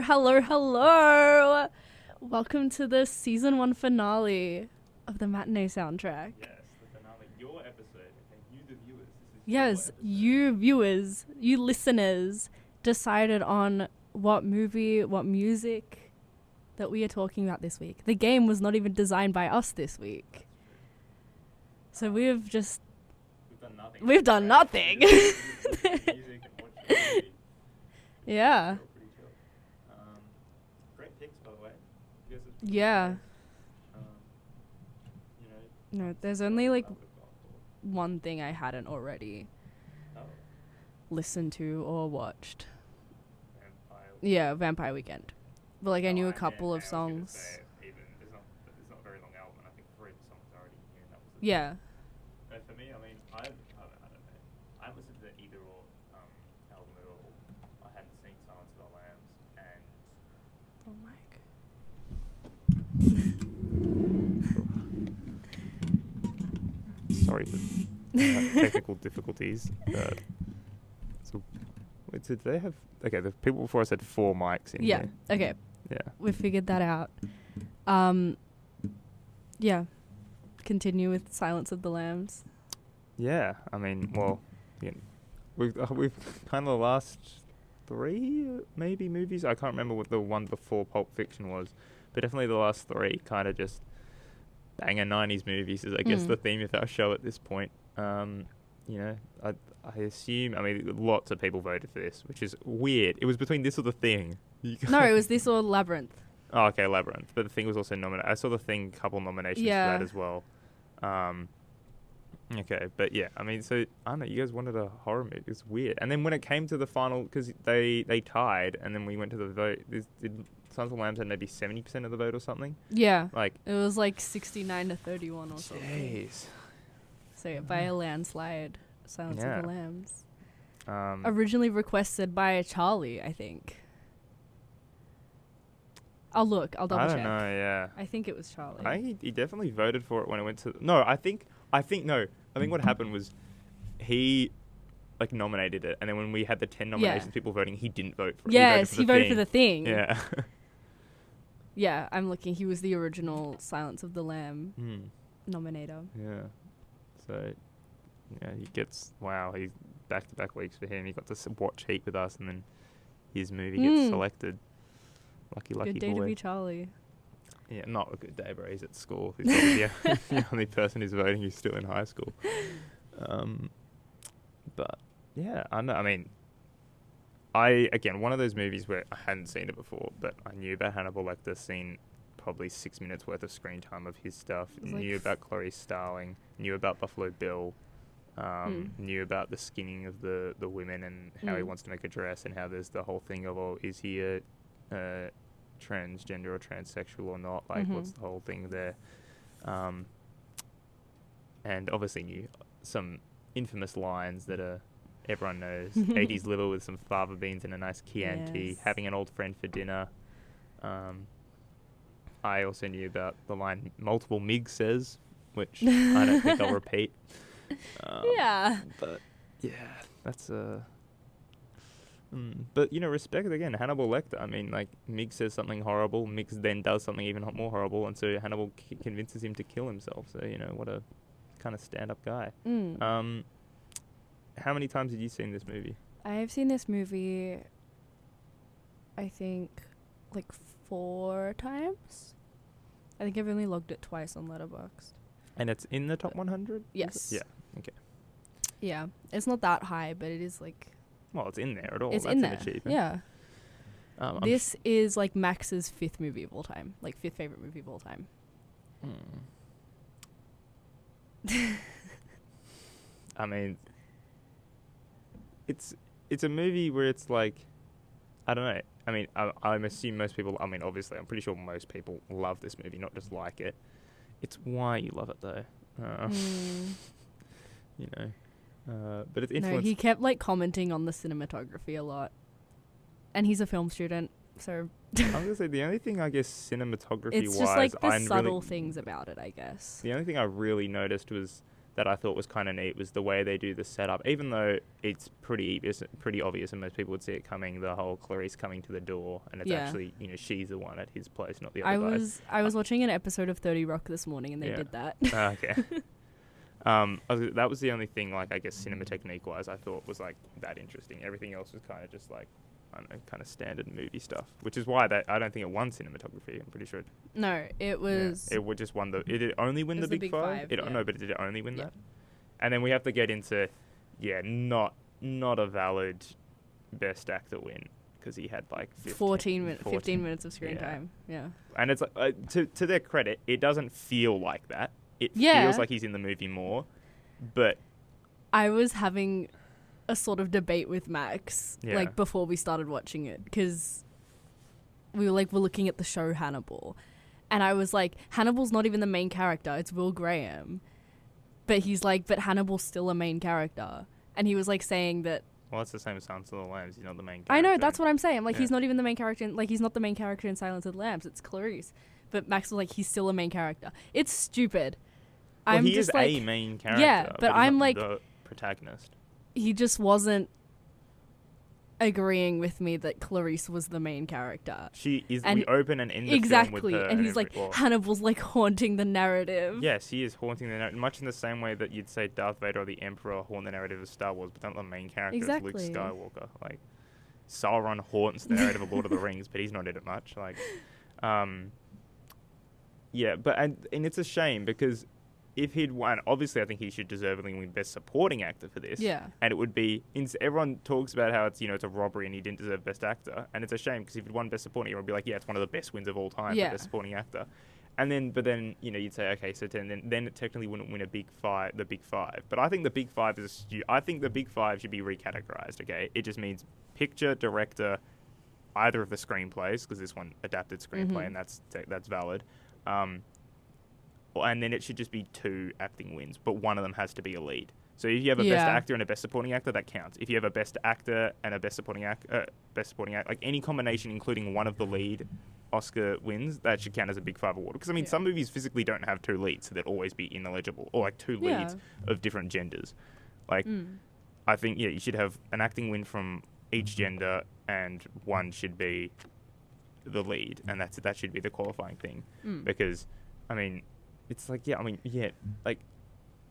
Hello, hello, hello! Welcome to the season 1 finale of the Matinee soundtrack. Yes, the finale, your episode, and you the viewers. This is Yes, your you viewers, you listeners, decided on what movie, what music that we are talking about this week. The game was not even designed by us this week. So we've just... We've done nothing. We've done nothing. Music and watch the movie. Yeah. Pretty chill. Great picks, by the way. You guys have- Yeah. You know, No, there's only like I would've gone for. one thing I hadn't already Oh, listened to or watched. Vampire. Yeah, Vampire Weekend. But like I knew a and couple of I was songs. gonna say, even, it's not a very long album, and I think 3 of the songs I already knew, and that was the Yeah. But for me, I mean, I don't know. I haven't listened to either or album at all. I hadn't seen Silence of the Lambs, and Oh Mike. sorry for technical difficulties. So, wait, did they have? Okay, the people before us had 4 mics in Yeah. here. Okay. Yeah. We figured that out. Yeah. Continue with Silence of the Lambs. Yeah, I mean, well, yeah, we've kind of the last 3 maybe movies. I can't remember what the one before Pulp Fiction was, but definitely the last 3 kind of just banger 90s movies is I guess the theme of our show at this point. You know, I assume, I mean, lots of people voted for this, which is weird. It was between this or The Thing. No, it was this or Labyrinth. Oh, okay, Labyrinth. But The Thing was also nominated. I saw The Thing couple nominations for that as well. Okay, but yeah, I mean, so, I don't know, you guys wanted a horror movie. It's weird. And then when it came to the final, because they tied, and then we went to the vote, did Sons of Lambs had maybe 70% of the vote or something? Yeah. Like, It was like 69 to 31 or something. jeez. So yeah, by a landslide, Silence of the Lambs. Um, Originally requested by Charlie, I think. I'll double check. I don't know, yeah. I think it was Charlie. I think he definitely voted for it when it went to... No, I think what happened was he, like, nominated it, and then when we had the 10 nominations, people voting, he didn't vote for it. Yes, he voted for The Thing. Yeah. Yeah, I'm looking. He was the original Silence of the Lamb nominator. Yeah. So, yeah, he gets... Wow, he's back-to-back weeks for him. He got to watch Heat with us, and then his movie gets selected. Lucky Good day boy. to be Charlie. Yeah, not a good day, bro. He's at school. He's probably the only person who's voting who's still in high school. But, yeah, I know. I mean, again, one of those movies where I hadn't seen it before, but I knew about Hannibal Lecter, seen probably 6 minutes worth of screen time of his stuff, knew about Clarice Starling, knew about Buffalo Bill, knew about the skinning of the women and how he wants to make a dress, and how there's the whole thing of, oh, is he a transgender or transsexual or not? Like, what's the whole thing there? And obviously knew some infamous lines that everyone knows. 80s liver with some fava beans and a nice Chianti, having an old friend for dinner. I also knew about the line multiple MIG says, which I don't think I'll repeat. Yeah. But, yeah, that's but, you know, respect, again, Hannibal Lecter. I mean, like, Mig says something horrible, Mig then does something even more horrible, and so Hannibal convinces him to kill himself. So, you know, what a kind of stand-up guy. How many times have you seen this movie? I've seen this movie, I think, like 4 times. I think I've only logged it twice on Letterboxd. And it's in the top 100? Yes. Yeah, okay. Yeah. It's not that high, but it is like... Well, it's in there at all. It's That's in an there. achievement. Yeah. This is like Max's 5th movie of all time. Like 5th favorite movie of all time. I mean, it's a movie where it's like, I don't know. I mean, I'm assuming most people, I mean, obviously, I'm pretty sure most people love this movie, not just like it. It's why you love it, though. You know. But it's influenced... No, he kept like commenting on the cinematography a lot. And he's a film student, so... I was going to say, the only thing, I guess, cinematography-wise... It's just like the subtle things about it, I guess. The only thing I really noticed was that I thought was kind of neat was the way they do the setup. Even though it's pretty obvious and most people would see it coming, the whole Clarice coming to the door, and it's actually, you know, she's the one at his place, not the other guy. I was watching an episode of 30 Rock this morning, and they did that. Okay. That was the only thing, like, I guess cinema technique wise, I thought was like that interesting. Everything else was kind of just like, I don't know, kind of standard movie stuff, which is why I don't think it won cinematography. I'm pretty sure. No, it was. It would just won the. It did only win the big five. No, but did it only win that? And then we have to get into, not a valid best actor win because he had like 15 minutes of screen time. Yeah. And it's like, to their credit, it doesn't feel like that. It feels like he's in the movie more, but I was having a sort of debate with Max like before we started watching it, because we're looking at the show Hannibal, and I was like, Hannibal's not even the main character, it's Will Graham, but he's like, but Hannibal's still a main character, and he was like saying that, well, it's the same as Silence of the Lambs, he's not the main character. I know, that's what I'm saying. I'm like, he's not even the main character, he's not the main character in Silence of the Lambs, it's Clarice. But Max was like, he's still a main character. It's stupid. Well, he is a main character. Yeah, but I'm like, the protagonist. He just wasn't agreeing with me that Clarice was the main character. She is. And we open and end the film with her. And he's like, Hannibal's like haunting the narrative. Yes, he is haunting the narrative, much in the same way that you'd say Darth Vader or the Emperor haunt the narrative of Star Wars, but not the main character. Exactly. It's Luke Skywalker. Like, Sauron haunts the narrative of Lord of the Rings, but he's not in it much. Like, yeah, but and it's a shame because if he'd won, obviously I think he should deservedly win Best Supporting Actor for this. Yeah. And it would be, everyone talks about how it's, it's a robbery and he didn't deserve Best Actor. And it's a shame because if he'd won Best Supporting, it would be like, it's one of the best wins of all time for Best Supporting Actor. And then, but then, you'd say, okay, so then it technically wouldn't win the Big Five. But I think the Big Five I think the Big Five should be recategorized, okay? It just means picture, director, either of the screenplays, because this one adapted screenplay and that's valid. And then it should just be 2 acting wins, but one of them has to be a lead. So if you have a Best Actor and a Best Supporting Actor, that counts. If you have a Best Actor and a Best Supporting Actor, like any combination, including one of the lead Oscar wins, that should count as a Big Five award. Because some movies physically don't have 2 leads, so they'd always be ineligible, or like 2 leads of different genders. Like, I think you should have an acting win from each gender, and one should be the lead, and that should be the qualifying thing. Because, it's like, like,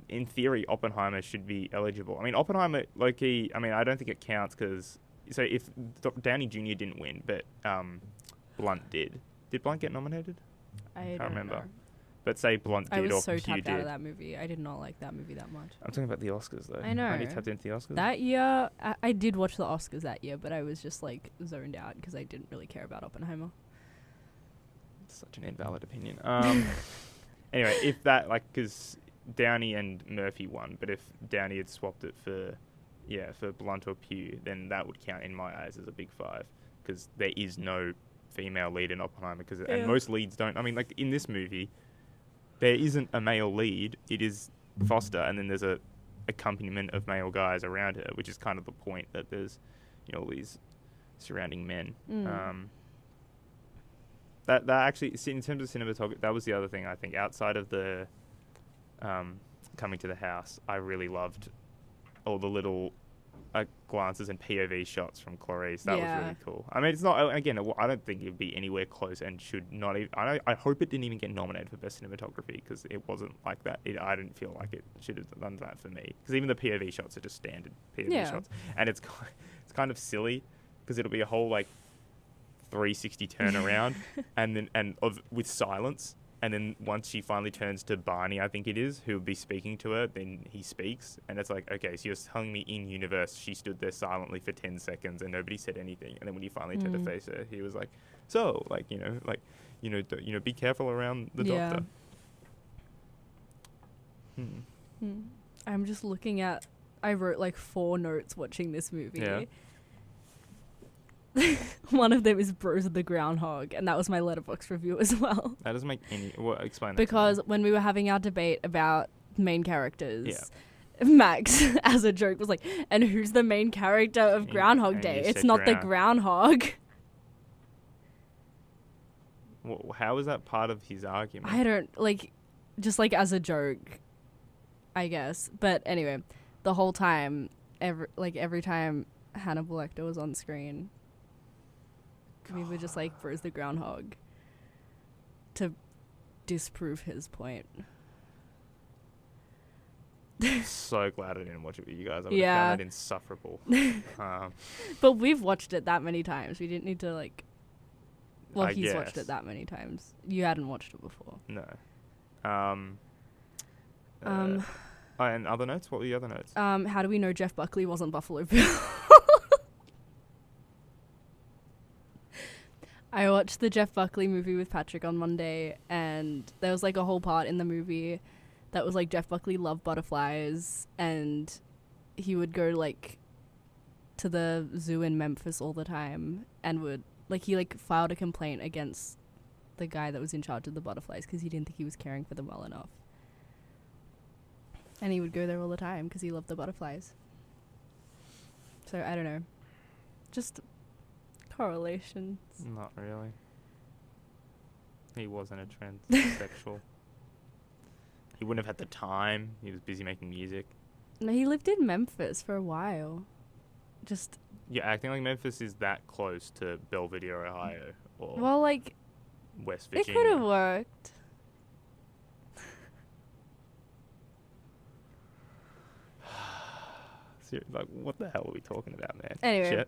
in theory, Oppenheimer should be eligible. Oppenheimer, low-key, I don't think it counts because, so if Downey Jr. didn't win, but Blunt did. Did Blunt get nominated? I can't remember. Know. But say Blunt did, or Hugh did. I was so tapped out of that movie. I did not like that movie that much. I'm talking about the Oscars, though. I know. Have you tapped into the Oscars? That year, I did watch the Oscars that year, but I was just, like, zoned out because I didn't really care about Oppenheimer. Such an invalid opinion. Anyway, if that, because Downey and Murphy won, but if Downey had swapped it for Blunt or Pugh, then that would count in my eyes as a Big Five, because there is no female lead in Oppenheimer, and most leads don't. Like in this movie, there isn't a male lead. It is Foster, and then there's a accompaniment of male guys around her, which is kind of the point that there's, all these surrounding men. That actually, in terms of cinematography, that was the other thing I think. Outside of the coming to the house, I really loved all the little glances and POV shots from Clarice. That was really cool. It's not, again, I don't think it'd be anywhere close and should not even, I hope it didn't even get nominated for Best Cinematography because it wasn't like that. I didn't feel like it should have done that for me. Because even the POV shots are just standard POV shots. And it's kind of silly because it'll be a whole, 360 turnaround with silence, and then once she finally turns to Barney, I think it is, who will be speaking to her, then he speaks, and it's like, okay, so you're telling me in universe she stood there silently for 10 seconds and nobody said anything, and then when you finally turned to face her, he was like, so, be careful around the doctor. I'm just looking at, I wrote 4 notes watching this movie. Yeah. One of them is Bros of the Groundhog, and that was my Letterboxd review as well. That doesn't make any... Well, explain that. Because when we were having our debate about main characters, Max, as a joke, was like, and who's the main character of Groundhog Day? It's not the groundhog. Well, how is that part of his argument? I don't... just as a joke, I guess. But anyway, the whole time, every time Hannibal Lecter was on screen, we would just like Bruce the Groundhog to disprove his point. So glad I didn't watch it with you guys. I would have Yeah. found that insufferable. But we've watched it that many times. We didn't need to like. Well, I he's watched guess. it that many times. You hadn't watched it before. No. And other notes? What were the other notes? How do we know Jeff Buckley wasn't Buffalo Bill? I watched the Jeff Buckley movie with Patrick on Monday, and there was like a whole part in the movie that was like Jeff Buckley loved butterflies, and he would go like to the zoo in Memphis all the time, and would like he like filed a complaint against the guy that was in charge of the butterflies because he didn't think he was caring for them well enough. And he would go there all the time because he loved the butterflies. So I don't know, just correlations. Not really. He wasn't a transsexual. He wouldn't have had the time. He was busy making music. No, he lived in Memphis for a while. Just You're acting like Memphis is that close to Belvedere, Ohio, or well, like West it Virginia. could have worked. Like, what the hell are we talking about, man? Anyway. Shit.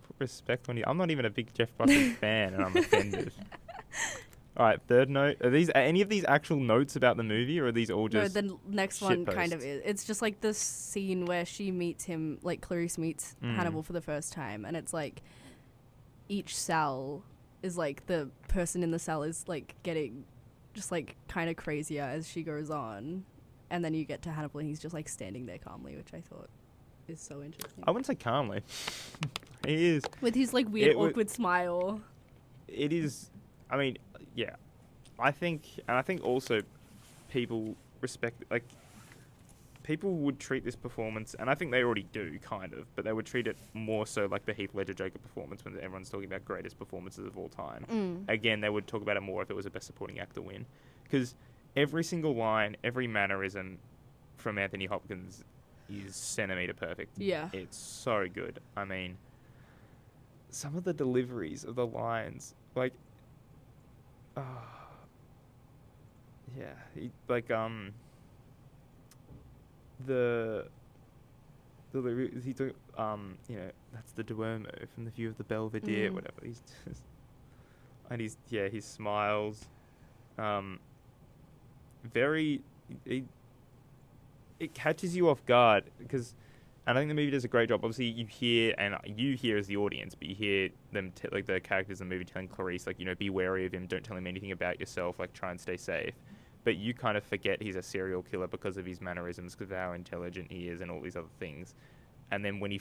Put respect on you. I'm not even a big Jeff Buckley fan, and I'm offended. All right, third note. Are any of these actual notes about the movie, or are these all just? No, the next shit one kind of posts? is. It's just like the scene where she meets him, like Clarice meets Hannibal for the first time, and it's like each cell is like the person in the cell is like getting just like kind of crazier as she goes on, and then you get to Hannibal and he's just like standing there calmly, which I thought is so interesting. I wouldn't say calmly. He is. With his like weird awkward smile. It is. I mean, yeah. I think also people respect, like, people would treat this performance, and I think they already do, kind of, but they would treat it more so like the Heath Ledger Joker performance when everyone's talking about greatest performances of all time. Again, they would talk about it more if it was a Best Supporting Actor win. Because every single line, every mannerism from Anthony Hopkins is centimetre perfect. Yeah. It's so good. I mean, some of the deliveries of the lines, like, yeah, like he took you know, that's the Duomo from the view of the Belvedere, whatever. He's just, and he smiles, very, it catches you off guard because. And I think the movie does a great job. Obviously, you hear as the audience, but you hear them, like the characters in the movie telling Clarice, like, you know, be wary of him, don't tell him anything about yourself, like, try and stay safe. But you kind of forget he's a serial killer because of his mannerisms, because of how intelligent he is and all these other things. And then when you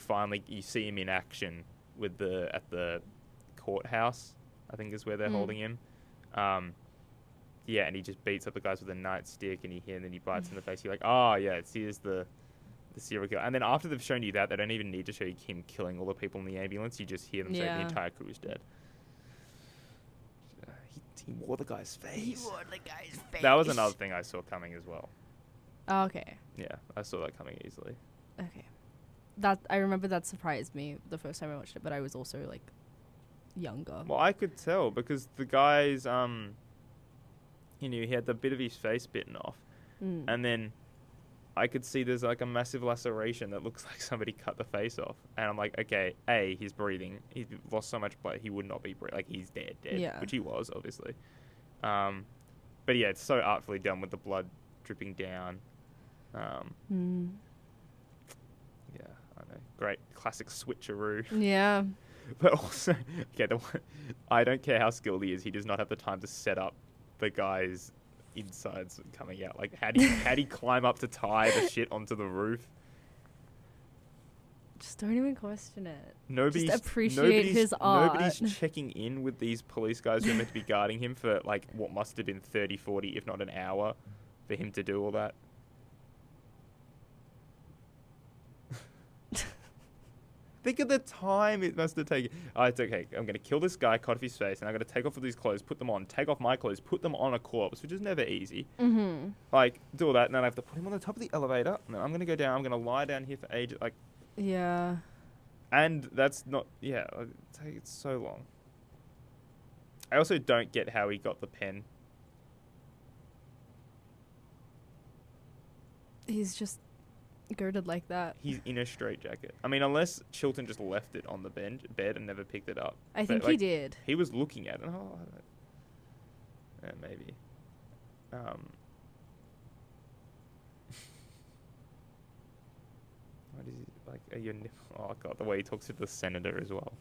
see him in action at the courthouse, I think is where they're holding him. And he just beats up the guys with a nightstick, and then he bites in the face. You're like, oh, yeah, here's the serial killer. And then after they've shown you that, they don't even need to show you him killing all the people in the ambulance. You just hear them say the entire crew is dead. He wore the guy's face. That was another thing I saw coming as well. Oh, okay. Yeah, I saw that coming easily. Okay. I remember that surprised me the first time I watched it, but I was also like younger. Well, I could tell because the guy's he had the bit of his face bitten off, and then I could see there's like a massive laceration that looks like somebody cut the face off. And I'm like, okay, he's breathing. He's lost so much blood, he would not be breathing. Like, he's dead, yeah. Which he was, obviously. But yeah, it's so artfully done with the blood dripping down. Yeah, I know. Great classic switcheroo. Yeah. But also, I don't care how skilled he is, he does not have the time to set up the guy's insides coming out. Like, how'd he climb up to tie the shit onto the roof? Just don't even question it. Nobody's just appreciate his art. Nobody's checking in with these police guys who are meant to be guarding him for like what must have been 30, 40, if not an hour for him to do all that. think of the time it must have taken. Oh, it's okay. I'm going to kill this guy, cut off his face, and I'm going to take off all these clothes, put them on, take off my clothes, put them on a corpse, which is never easy. Mm-hmm. Like, do all that, and then I have to put him on the top of the elevator, and then I'm going to go down, I'm going to lie down here for ages. Like, yeah. And that's not, it's so long. I also don't get how he got the pen. He's just girded like that. He's in a straitjacket. I mean, unless Chilton just left it on the bed and never picked it up. I think he did. He was looking at it. Oh, yeah, maybe. What is he like? Oh god, the way he talks to the senator as well.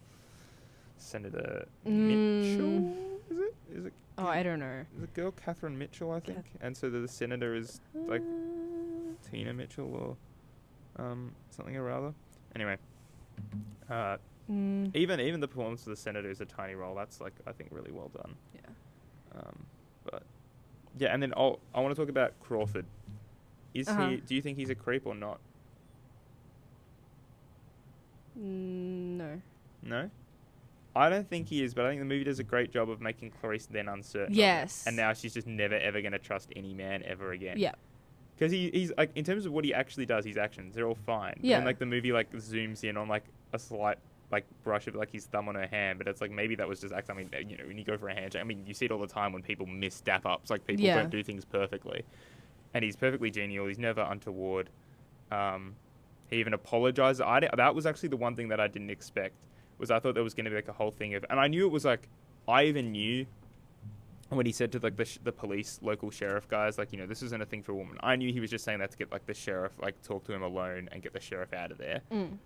Senator Mitchell, is it? Is it? Oh, I don't know. The girl Catherine Mitchell, I think, and so the senator is like Tina Mitchell or something or other. Anyway, even the performance of the senator is a tiny role. That's like I think really well done. Yeah. But yeah, and then I want to talk about Crawford. Is he? Do you think he's a creep or not? No. No? I don't think he is, but I think the movie does a great job of making Clarice then uncertain. Yes. And now she's just never, ever going to trust any man ever again. Yeah. Because he's, like, in terms of what he actually does, his actions, they're all fine. Yeah. And, like, the movie, like, zooms in on, like, a slight, like, brush of, like, his thumb on her hand, but it's, like, maybe that was just acting. I mean, you know, when you go for a handshake, I mean, you see it all the time when people miss step-ups. Like, people don't do things perfectly. And he's perfectly genial. He's never untoward. He even apologized. That was actually the one thing that I didn't expect. Was I thought there was going to be like a whole thing of, and I knew it was like, I even knew when he said to like the police, local sheriff guys, like, you know, this isn't a thing for a woman. I knew he was just saying that to get like the sheriff, like talk to him alone and get the sheriff out of there.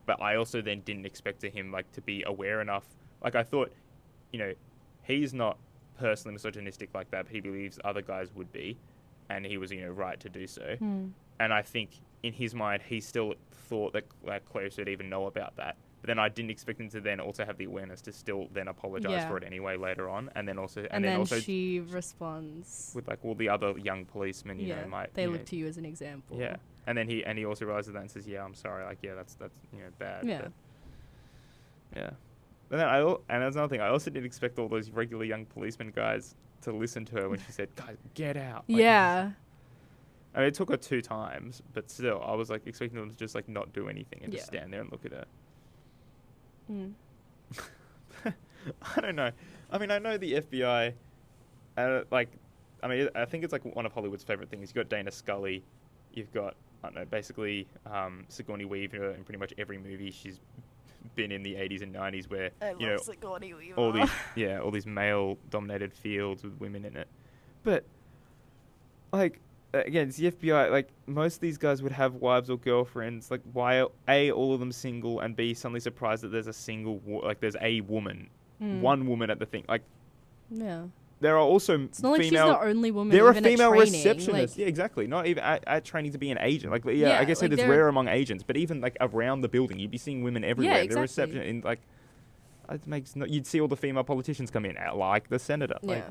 But I also then didn't expect him like to be aware enough. Like I thought, you know, he's not personally misogynistic like that, but he believes other guys would be, and he was, you know, right to do so. And I think in his mind, he still thought that like Clarice would even know about that. But then I didn't expect him to then also have the awareness to still then apologize for it anyway later on, and then also and then also she responds with like all the other young policemen, you know, they look to you as an example. Yeah, and then he also realizes that and says, "Yeah, I'm sorry. Like, yeah, that's you know bad." Yeah. But, yeah. But then and that's another thing. I also didn't expect all those regular young policemen guys to listen to her when she said, "Guys, get out." Like, yeah. I mean, it took her 2 times, but still, I was like expecting them to just like not do anything and just stand there and look at her. I don't know. I mean, I know the FBI, I think it's like one of Hollywood's favorite things. You've got Dana Scully, you've got, I don't know, basically Sigourney Weaver in pretty much every movie she's been in the 80s and 90s where, you know, Sigourney Weaver. all these male-dominated fields with women in it. But, like, again, it's the FBI. Like, most of these guys would have wives or girlfriends. Like, why are A, all of them single, and B, suddenly surprised that there's a single, there's a woman. One woman at the thing. Like, yeah. There are also it's not female... like she's the only woman there are even female at training, receptionists. like, yeah, exactly. Not even at training to be an agent. Like, I guess like it is rare among agents, but even, like, around the building, you'd be seeing women everywhere. Yeah, exactly. The reception, in, like... It makes you'd see all the female politicians come in, like the senator. Like,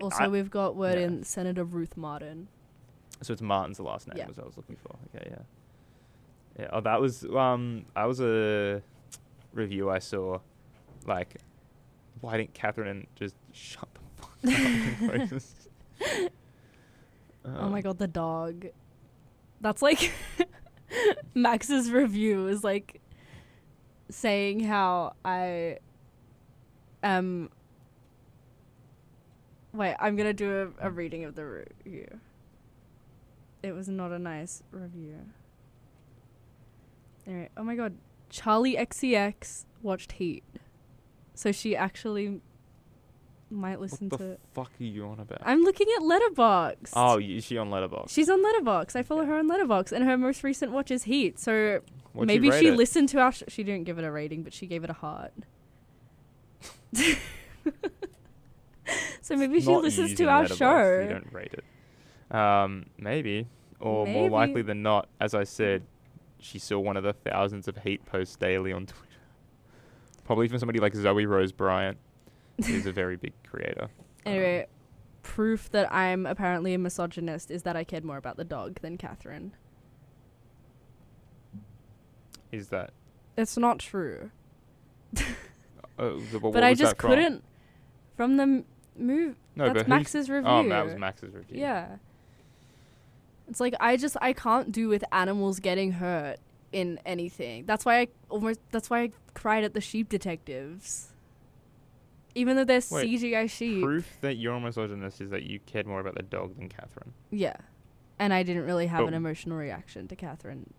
also, we've got word in Senator Ruth Martin. So it's Martin's the last name, as I was looking for. Okay, yeah. Oh, that was a review I saw. Like, why didn't Catherine just shut the fuck up? Oh my god, the dog. That's like Max's review is like saying how I am. Wait, I'm gonna do a reading of the review. It was not a nice review. Anyway, oh my god, Charlie XCX watched Heat, so she actually might listen to. What the fuck are you on about? I'm looking at Letterboxd. Oh, is she on Letterboxd? She's on Letterboxd. I follow her on Letterboxd, and her most recent watch is Heat. So What'd maybe you rate she it? listened to our. She didn't give it a rating, but she gave it a heart. So maybe she Not listens using to our Letterboxd, show. You don't rate it. Maybe. Or more likely than not, as I said, she saw one of the thousands of Heat posts daily on Twitter. Probably from somebody like Zoe Rose Bryant, who's a very big creator. Anyway, proof that I'm apparently a misogynist is that I cared more about the dog than Catherine. Is that It's not true. But I just couldn't. From the move. No, that's Max's review. Oh, that was Max's review. Yeah. It's like I can't do with animals getting hurt in anything. That's why I cried at the sheep detectives. Even though they're CGI sheep. Proof that you're a misogynist is that you cared more about the dog than Catherine. Yeah. And I didn't really have an emotional reaction to Catherine.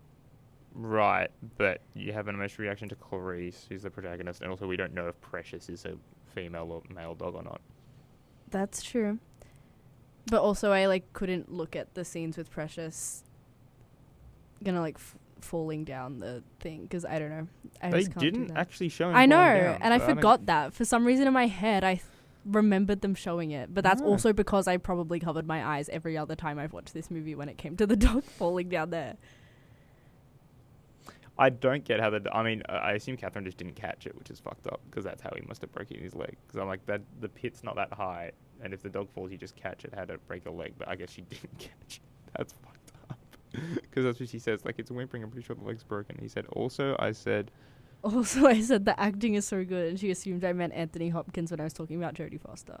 Right, but you have an emotional reaction to Clarice, who's the protagonist, and also we don't know if Precious is a female or male dog or not. That's true. But also I couldn't look at the scenes with Precious falling down the thing, because I don't know. They didn't actually show him. I know, down, and I forgot that. For some reason in my head I remembered them showing it, but that's also because I probably covered my eyes every other time I've watched this movie when it came to the dog falling down there. I don't get how I assume Catherine just didn't catch it, which is fucked up, because that's how he must have broken his leg. Because I'm like, that the pit's not that high, and if the dog falls, you just catch it. How to break a leg? But I guess she didn't catch it. That's fucked up. Because that's what she says. Like, it's whimpering. I'm pretty sure the leg's broken. He said, Also, I said the acting is so good, and she assumed I meant Anthony Hopkins when I was talking about Jodie Foster.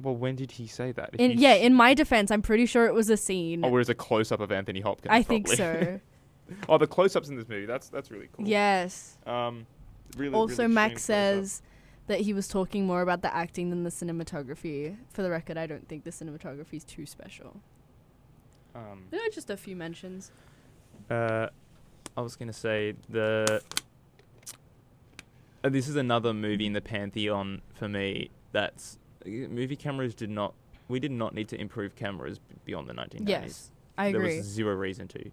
Well, when did he say that? In my defense, I'm pretty sure it was a scene. Oh, where it's a close-up of Anthony Hopkins, I think so. Oh, the close-ups in this movie. That's really cool. Yes. Really. Also, really Max says that he was talking more about the acting than the cinematography. For the record, I don't think the cinematography is too special. There are just a few mentions. I was going to say this is another movie in the pantheon for me that's movie cameras we did not need to improve cameras beyond the 1990s. Yes, I agree. There was zero reason to.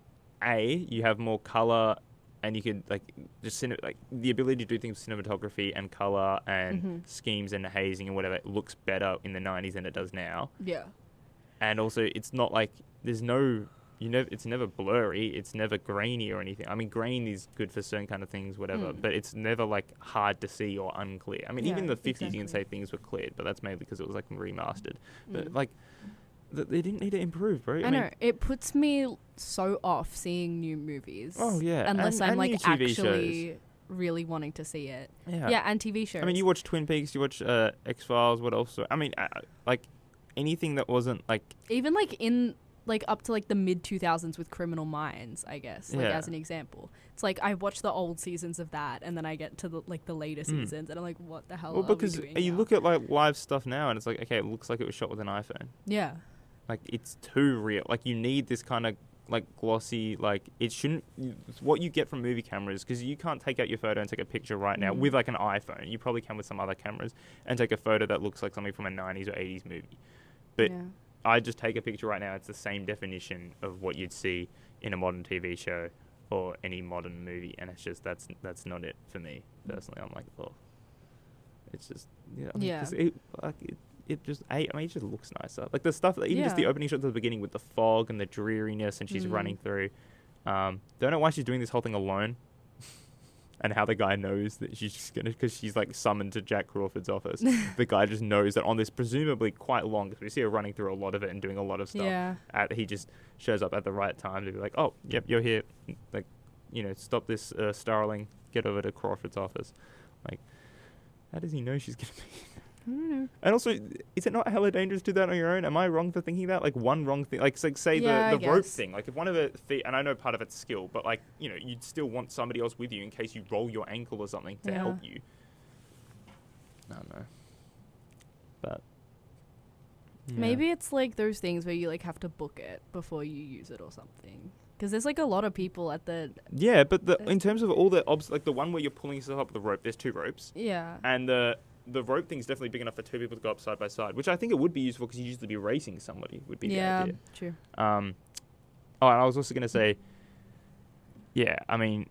You have more color, and you could the ability to do things with cinematography and color and schemes and hazing and whatever. It looks better in the 90s than it does now. Yeah. And also, it's not like there's no, it's never blurry. It's never grainy or anything. I mean, grain is good for certain kind of things, whatever, but it's never hard to see or unclear. I mean, even in the 50s, you can say things were cleared, but that's mainly because it was remastered. But they didn't need to improve, bro. I mean, know. It puts me so off seeing new movies. Oh, yeah. Unless I'm new TV actually shows. Really wanting to see it. Yeah, and TV shows. I mean, you watch Twin Peaks, you watch X-Files, what else? I mean, anything that wasn't even in up to the mid 2000s with Criminal Minds, I guess, as an example. It's I watch the old seasons of that, and then I get to the later seasons, and I'm like, what the hell? Well, because are we doing you now? Look at live stuff now, and it's okay, it looks like it was shot with an iPhone. Yeah. It's too real. You need this kind of glossy. It shouldn't. What you get from movie cameras, because you can't take out your photo and take a picture right now with an iPhone. You probably can with some other cameras and take a photo that looks like something from a 90s or 80s movie. But I just take a picture right now. It's the same definition of what you'd see in a modern TV show or any modern movie, and it's just that's not it for me personally. I'm like, oh, it's just it just looks nicer. The stuff, even just the opening shots at the beginning with the fog and the dreariness, and she's running through. Don't know why she's doing this whole thing alone, and how the guy knows that she's just gonna, because she's summoned to Jack Crawford's office. The guy just knows that on this presumably quite long, because we see her running through a lot of it and doing a lot of stuff. Yeah. He just shows up at the right time to be like, oh, yep, you're here. Stop this Starling. Get over to Crawford's office. How does he know she's gonna be? I don't know. And also, is it not hella dangerous to do that on your own? Am I wrong for thinking that? One wrong thing, say the rope thing. If one of the feet, and I know part of it's skill, but you'd still want somebody else with you in case you roll your ankle or something to help you. I don't know. But maybe it's those things where you have to book it before you use it or something. Because there's a lot of people at the... Yeah, but in terms of all the the one where you're pulling yourself up with the rope, there's 2 ropes. Yeah. And the rope thing's definitely big enough for 2 people to go up side by side, which I think it would be useful because you'd usually be racing somebody, would be the idea. Yeah, true. And I was also going to say, I mean,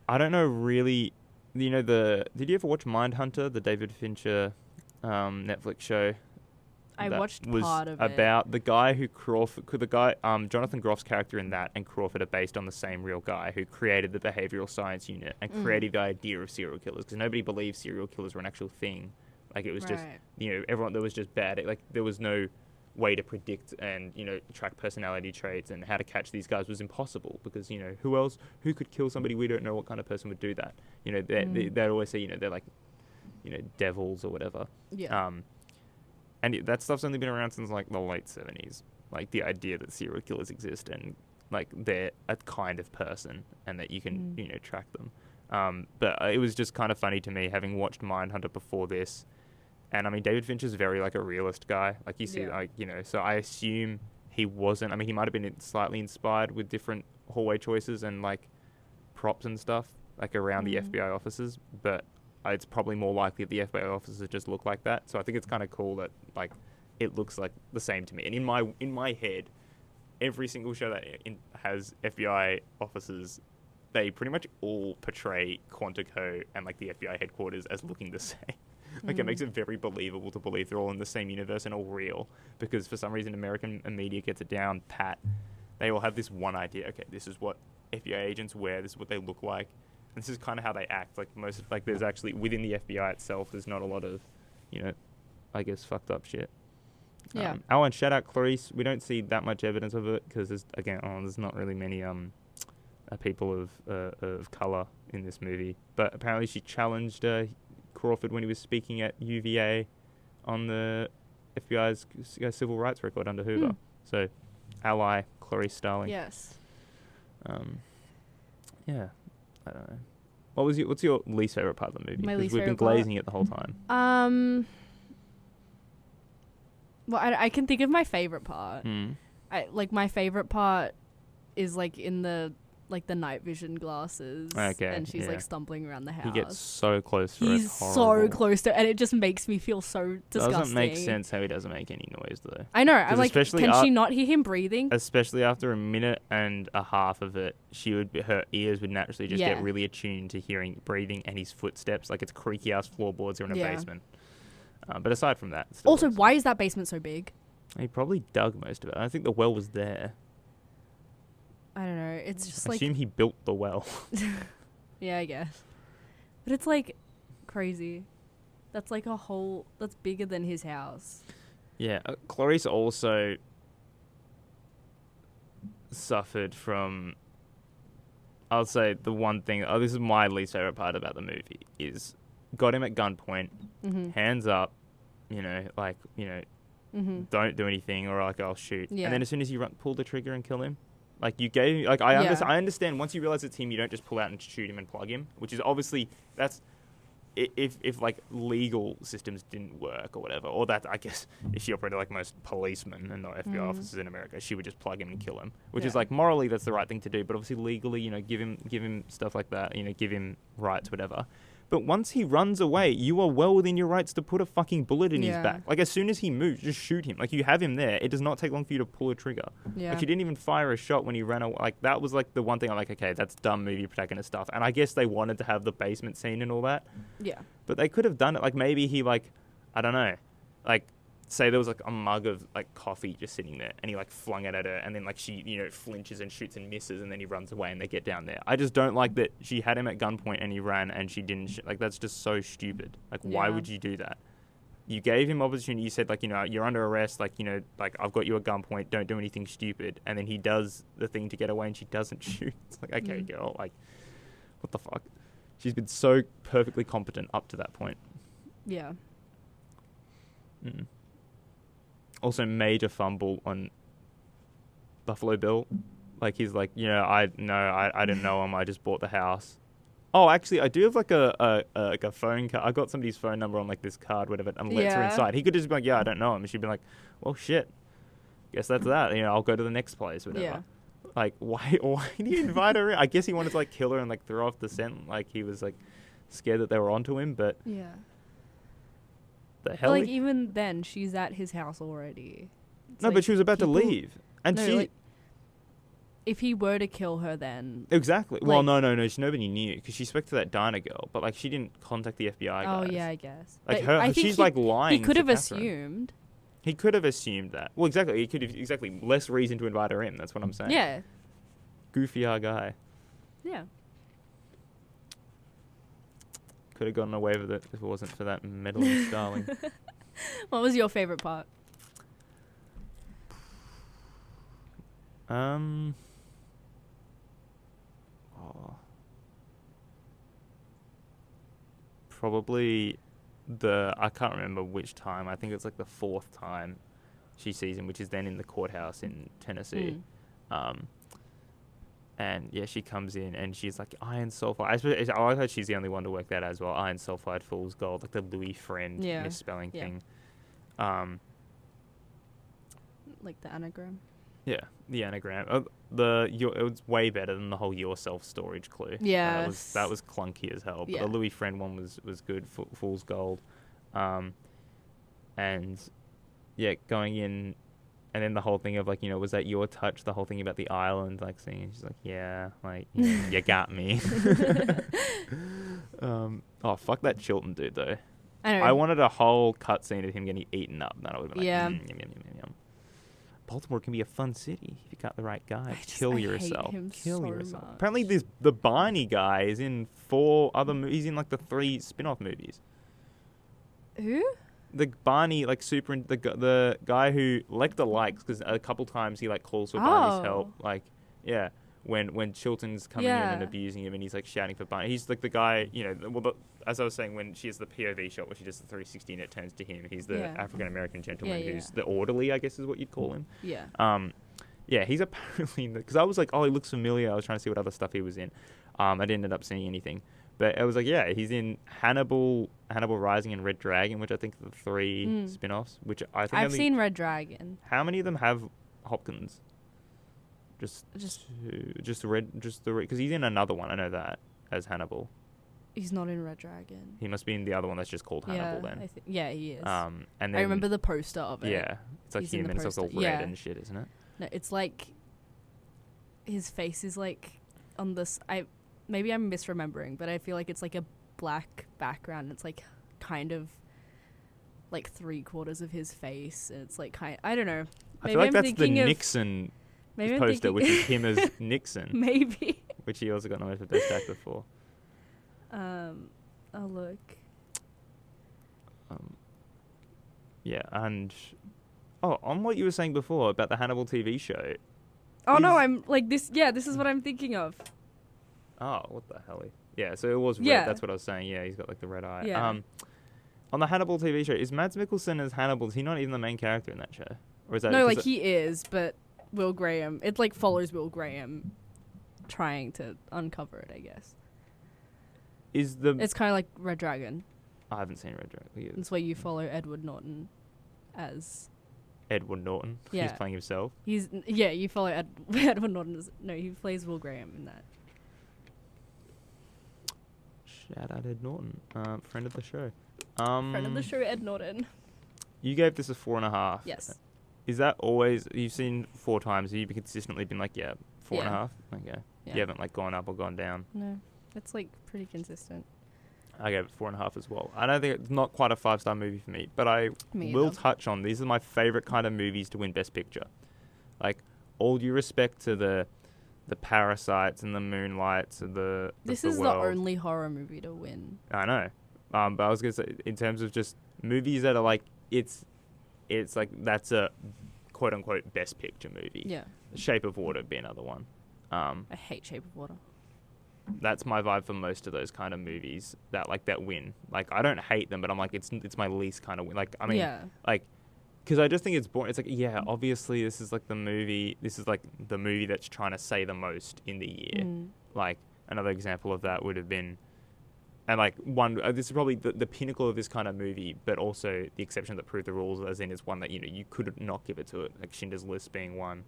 I don't know really, did you ever watch Mindhunter, the David Fincher Netflix show? I watched part of it. About the guy who Jonathan Groff's character in that and Crawford are based on the same real guy who created the behavioral science unit and created the idea of serial killers, because nobody believed serial killers were an actual thing. It was just, everyone, there was just bad. There was no way to predict and, track personality traits and how to catch these guys was impossible because, who could kill somebody? We don't know what kind of person would do that. They'd always say, they're like, devils or whatever. Yeah. And that stuff's only been around since like the late 70s. Like the idea that serial killers exist and like they're a kind of person and that you can, track them. But it was just kind of funny to me having watched Mindhunter before this. And I mean, David Fincher's very like a realist guy. Like you see, so I assume he wasn't. I mean, he might have been slightly inspired with different hallway choices and like props and stuff like around the FBI offices. But it's probably more likely that the FBI offices just look like that. So I think it's kind of cool that like it looks like the same to me. And in my head, every single show that has FBI officers, they pretty much all portray Quantico and like the FBI headquarters as looking the same. Like it makes it very believable to believe they're all in the same universe and all real, because for some reason American media gets it down pat. They all have this one idea. Okay, this is what FBI agents wear. This is what they look like. And this is kind of how they act. Like there's actually within the FBI itself, there's not a lot of, I guess fucked up shit. Yeah. And shout out Clarice. We don't see that much evidence of it because there's not really many people of color in this movie. But apparently she challenged Crawford when he was speaking at UVA on the FBI's civil rights record under Hoover. So, ally Clarice Starling. Yes. Yeah, I don't know. What's your least favorite part of the movie? My least we've been favorite part? glazing it the whole time. Well, I can think of my favorite part. My favorite part is like in the night vision glasses. Okay, and she's like stumbling around the house. He gets so close to it. He's so close to it, and it just makes me feel so disgusting. Doesn't make sense how he doesn't make any noise though. I know. I'm like, can she not hear him breathing? Especially after a minute and a half of it, her ears would naturally just get really attuned to hearing breathing and his footsteps. Like it's creaky ass floorboards are in a basement. But aside from that, also, why is that basement so big? He probably dug most of it. I think the well was there. I don't know. It's just I assume he built the well. Yeah, I guess. But it's like crazy. That's like that's bigger than his house. Yeah. Clarice also suffered from, I'll say the one thing, this is my least favorite part about the movie, is got him at gunpoint, hands up, don't do anything or like I'll shoot. Yeah. And then as soon as you pull the trigger and kill him, like you gave, like I understand once you realize it's him, you don't just pull out and shoot him and plug him, which is obviously that's if like legal systems didn't work or whatever, or that I guess if she operated like most policemen and not FBI officers in America, she would just plug him and kill him, which is like morally that's the right thing to do, but obviously legally, give him stuff like that, give him rights, whatever. But once he runs away, you are well within your rights to put a fucking bullet in his back. Like, as soon as he moves, just shoot him. Like, you have him there. It does not take long for you to pull a trigger. Yeah. Like, she didn't even fire a shot when he ran away. Like, that was, like, the one thing I'm like, okay, that's dumb movie protagonist stuff. And I guess they wanted to have the basement scene and all that. Yeah. But they could have done it. Like, maybe he, like, I don't know. Like, say there was, like, a mug of, like, coffee just sitting there. And he, like, flung it at her. And then, like, she, flinches and shoots and misses. And then he runs away and they get down there. I just don't like that she had him at gunpoint and he ran and she didn't. Like, that's just so stupid. Like, why would you do that? You gave him opportunity. You said, like, you're under arrest. Like, like, I've got you at gunpoint. Don't do anything stupid. And then he does the thing to get away and she doesn't shoot. It's like, okay, girl. Like, what the fuck? She's been so perfectly competent up to that point. Yeah. Also, major fumble on Buffalo Bill. Like, he's like, I didn't know him. I just bought the house. Oh, actually, I do have like a phone card. I got somebody's phone number on like this card, whatever, and lets her inside. He could just be like, I don't know him. And she'd be like, well, shit. Guess that's that. I'll go to the next place, whatever. Yeah. Like, why do you invite her in? I guess he wanted to like kill her and like throw off the scent. Like, he was like scared that they were onto him, but yeah. The hell? Like, even then, she's at his house already. No, like, but she was about to leave. And if he were to kill her then... Exactly. Like, well, no. Nobody knew, because she spoke to that diner girl, but, like, she didn't contact the FBI guys. Oh, yeah, I guess. Like, she's, like, lying. He could have assumed. He could have assumed that. Well, exactly. He could have... Exactly. Less reason to invite her in. That's what I'm saying. Yeah. Goofy guy. Yeah. Could have gotten away with it if it wasn't for that meddling Starling. What was your favourite part? Oh, probably I can't remember which time. I think it's like the fourth time she sees him, which is then in the courthouse in Tennessee. And yeah, she comes in and she's like, iron sulfide. I heard she's the only one to work that as well. Iron sulfide, fool's gold, like the Louis friend misspelling thing. Like the anagram. Yeah, the anagram. It was way better than the whole yourself storage clue. Yeah, that was clunky as hell. But Yeah. the Louis friend one was good. Fool's gold, and yeah, going in, and then the whole thing of like, was that your touch? The whole thing about the island, like singing. She's like, yeah, like you got me. Oh fuck that Chilton dude though. I wanted a whole cutscene of him getting eaten up. Then I would have been like, yum, yum, yum, yum. Baltimore can be a fun city if you got the right guy. Kill yourself. Kill yourself. Much. Apparently, the Barney guy is in 4 other movies. He's in like the 3 spin-off movies. Who? The Barney, like the guy who Lecter likes, because a couple times he like calls for Barney's help. Like, yeah, when Chilton's coming in and abusing him, and he's like shouting for Barney. He's like the guy, as I was saying, when she has the POV shot where she does the 360 and it turns to him, he's the African American gentleman who's the orderly, I guess is what you'd call him. Yeah. Yeah, he's apparently, because I was like, oh, he looks familiar. I was trying to see what other stuff he was in. I didn't end up seeing anything, but I was like, yeah, he's in Hannibal Rising, and Red Dragon, which I think are the 3 spin-offs. Which I think I've seen Red Dragon. How many of them have Hopkins? Just because he's in another one. I know that as Hannibal. He's not in Red Dragon. He must be in the other one that's just called Hannibal then. He is. And then, I remember the poster of it. Yeah, it's like human. It's all red and shit, isn't it? No, it's like his face is like on this. Maybe I'm misremembering, but I feel like it's like a black background. It's like kind of like 3/4 of his face, and it's like I don't know. I feel like that's the Nixon poster, which is him as Nixon. Maybe. Which he also got nominated for Best Actor for. I'll look. Yeah, and on what you were saying before about the Hannibal TV show. Oh no, I'm like this. Yeah, this is what I'm thinking of. Oh, what the hell? Yeah, so it was red. Yeah. That's what I was saying. Yeah, he's got like the red eye. Yeah. On the Hannibal TV show, is Mads Mikkelsen as Hannibal? Is he not even the main character in that show? Or is that no? Like he is, but Will Graham. It like follows Will Graham trying to uncover it, I guess. It's kind of like Red Dragon. I haven't seen Red Dragon either. It's where you follow Edward Norton as... Edward Norton? Yeah. He's playing himself? You follow Edward Norton as... No, he plays Will Graham in that. Shout out Ed Norton. Friend of the show. Friend of the show, Ed Norton. You gave this a 4.5. Yes. Is that always... You've seen 4 times. Have you consistently been like, 4.5? Okay. Yeah. You haven't like gone up or gone down? No. It's like pretty consistent. I gave it 4.5 as well. I don't think it's not quite a 5-star movie for me, but I will touch on these are my favorite kind of movies to win Best Picture. Like, all due respect to the Parasites and the Moonlights and the This is the only horror movie to win. I know. But I was gonna say, in terms of just movies that are like it's like that's a quote unquote Best Picture movie. Yeah. Shape of Water would be another one. I hate Shape of Water. That's my vibe for most of those kind of movies that win. Like, I don't hate them, but I'm like, it's my least kind of win. Like, I mean, like, because I just think it's boring. It's like, yeah, obviously this is like the movie that's trying to say the most in the year. Like, another example of that would have been, and like this is probably the pinnacle of this kind of movie, but also the exception that proved the rules, as in it's one that, you could not give it to it, like Schindler's List being one.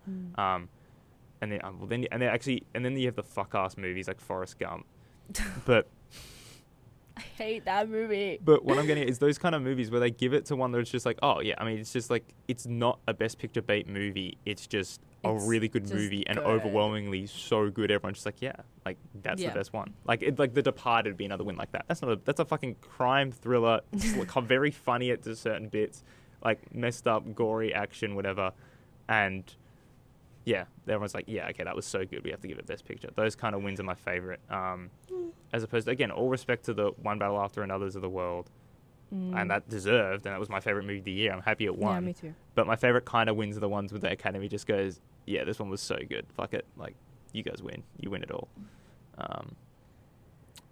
And then you have the fuck ass movies like Forrest Gump, but I hate that movie. But what I'm getting at is those kind of movies where they give it to one that's just like, oh yeah, I mean, it's just like it's not a Best Picture bait movie. It's just a really good movie and overwhelmingly so good. Everyone's just like, yeah, like that's the best one. Like The Departed would be another win like that. That's a fucking crime thriller. It's like very funny at certain bits, like messed up, gory action, whatever, and. Yeah, everyone's like, yeah, okay, that was so good. We have to give it Best Picture. Those kind of wins are my favorite. As opposed to, again, all respect to the One Battle After Another's of the world. and that deserved, and that was my favorite movie of the year. I'm happy it won. Yeah, me too. But my favorite kind of wins are the ones with the Academy just goes, yeah, this one was so good. Fuck it. Like, you guys win. You win it all.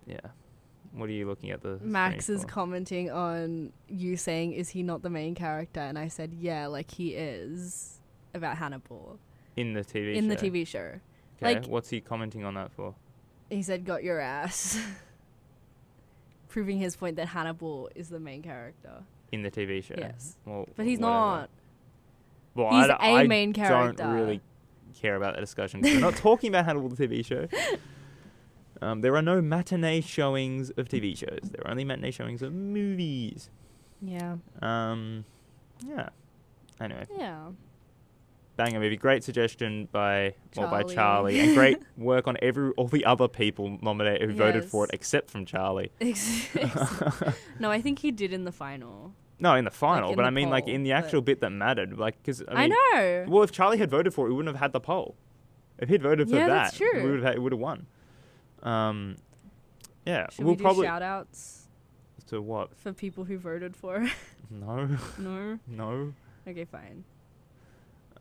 Yeah. What are you looking at the Max screen is for? commenting on you saying, is he not the main character? And I said, yeah, like he is, about Hannibal. In the TV show? In the TV show. Okay, Like, what's he commenting on that for? he said, got your ass. Proving his point that Hannibal is the main character. In the TV show? Yes. Well, But he's whatever. not. Well, He's I a main character. don't really care about that discussion. We're not talking about Hannibal the TV show. There are no matinee showings of TV shows. There are only matinee showings of movies. Yeah. Yeah. Anyway. Yeah. Banger movie. Great suggestion by Charlie. Charlie. And great work on all the other people nominated who voted for it Yes. except from Charlie. No, I think he did in the final. No, in the final. in But the I mean, like, poll, in the but- actual bit that mattered. Like, because, I I mean, know. well, if Charlie had voted for it, we wouldn't have had the poll. If he'd voted for Yeah, that, that's true. it would have won. Yeah, Should we'll we do probably shout outs to what? for people who voted for it? No, No? no. Okay, fine.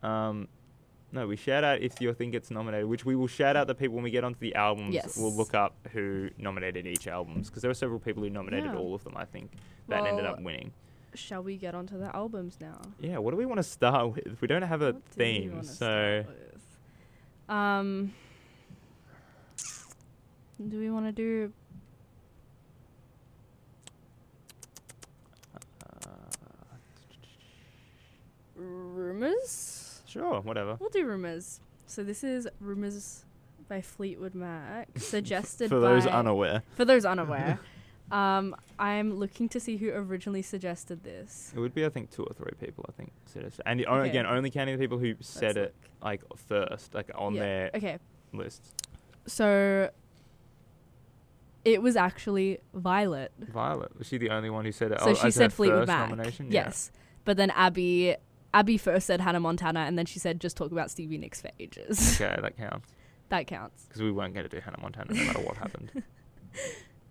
No, we shout out if you think it's nominated, which we will shout out the people when we get onto the albums. Yes. We'll look up who nominated each albums because there were several people who nominated Yeah. all of them. I think that ended Well, up winning. Shall we get onto the albums now? Yeah, what do we want to start with? We don't have a What do we theme, wanna so start with? Do we want to do? Rumours? sure, whatever. We'll do Rumours. So this is Rumours by Fleetwood Mac, suggested For by... those unaware, For those unaware. I'm looking to see who originally suggested this. it would be I think 2 or 3 people. I think suggested. And Okay. again, only counting the people who said Let's it like first, like on their Okay, lists. so it was actually Violet. Violet, was she the only one who said it? So she as said her Fleetwood first Mac. nomination? Yes. But then Abby first said Hannah Montana, and then she said just talk about Stevie Nicks for ages. Yeah. Okay, that counts. That counts. Because we weren't going to do Hannah Montana no matter what happened.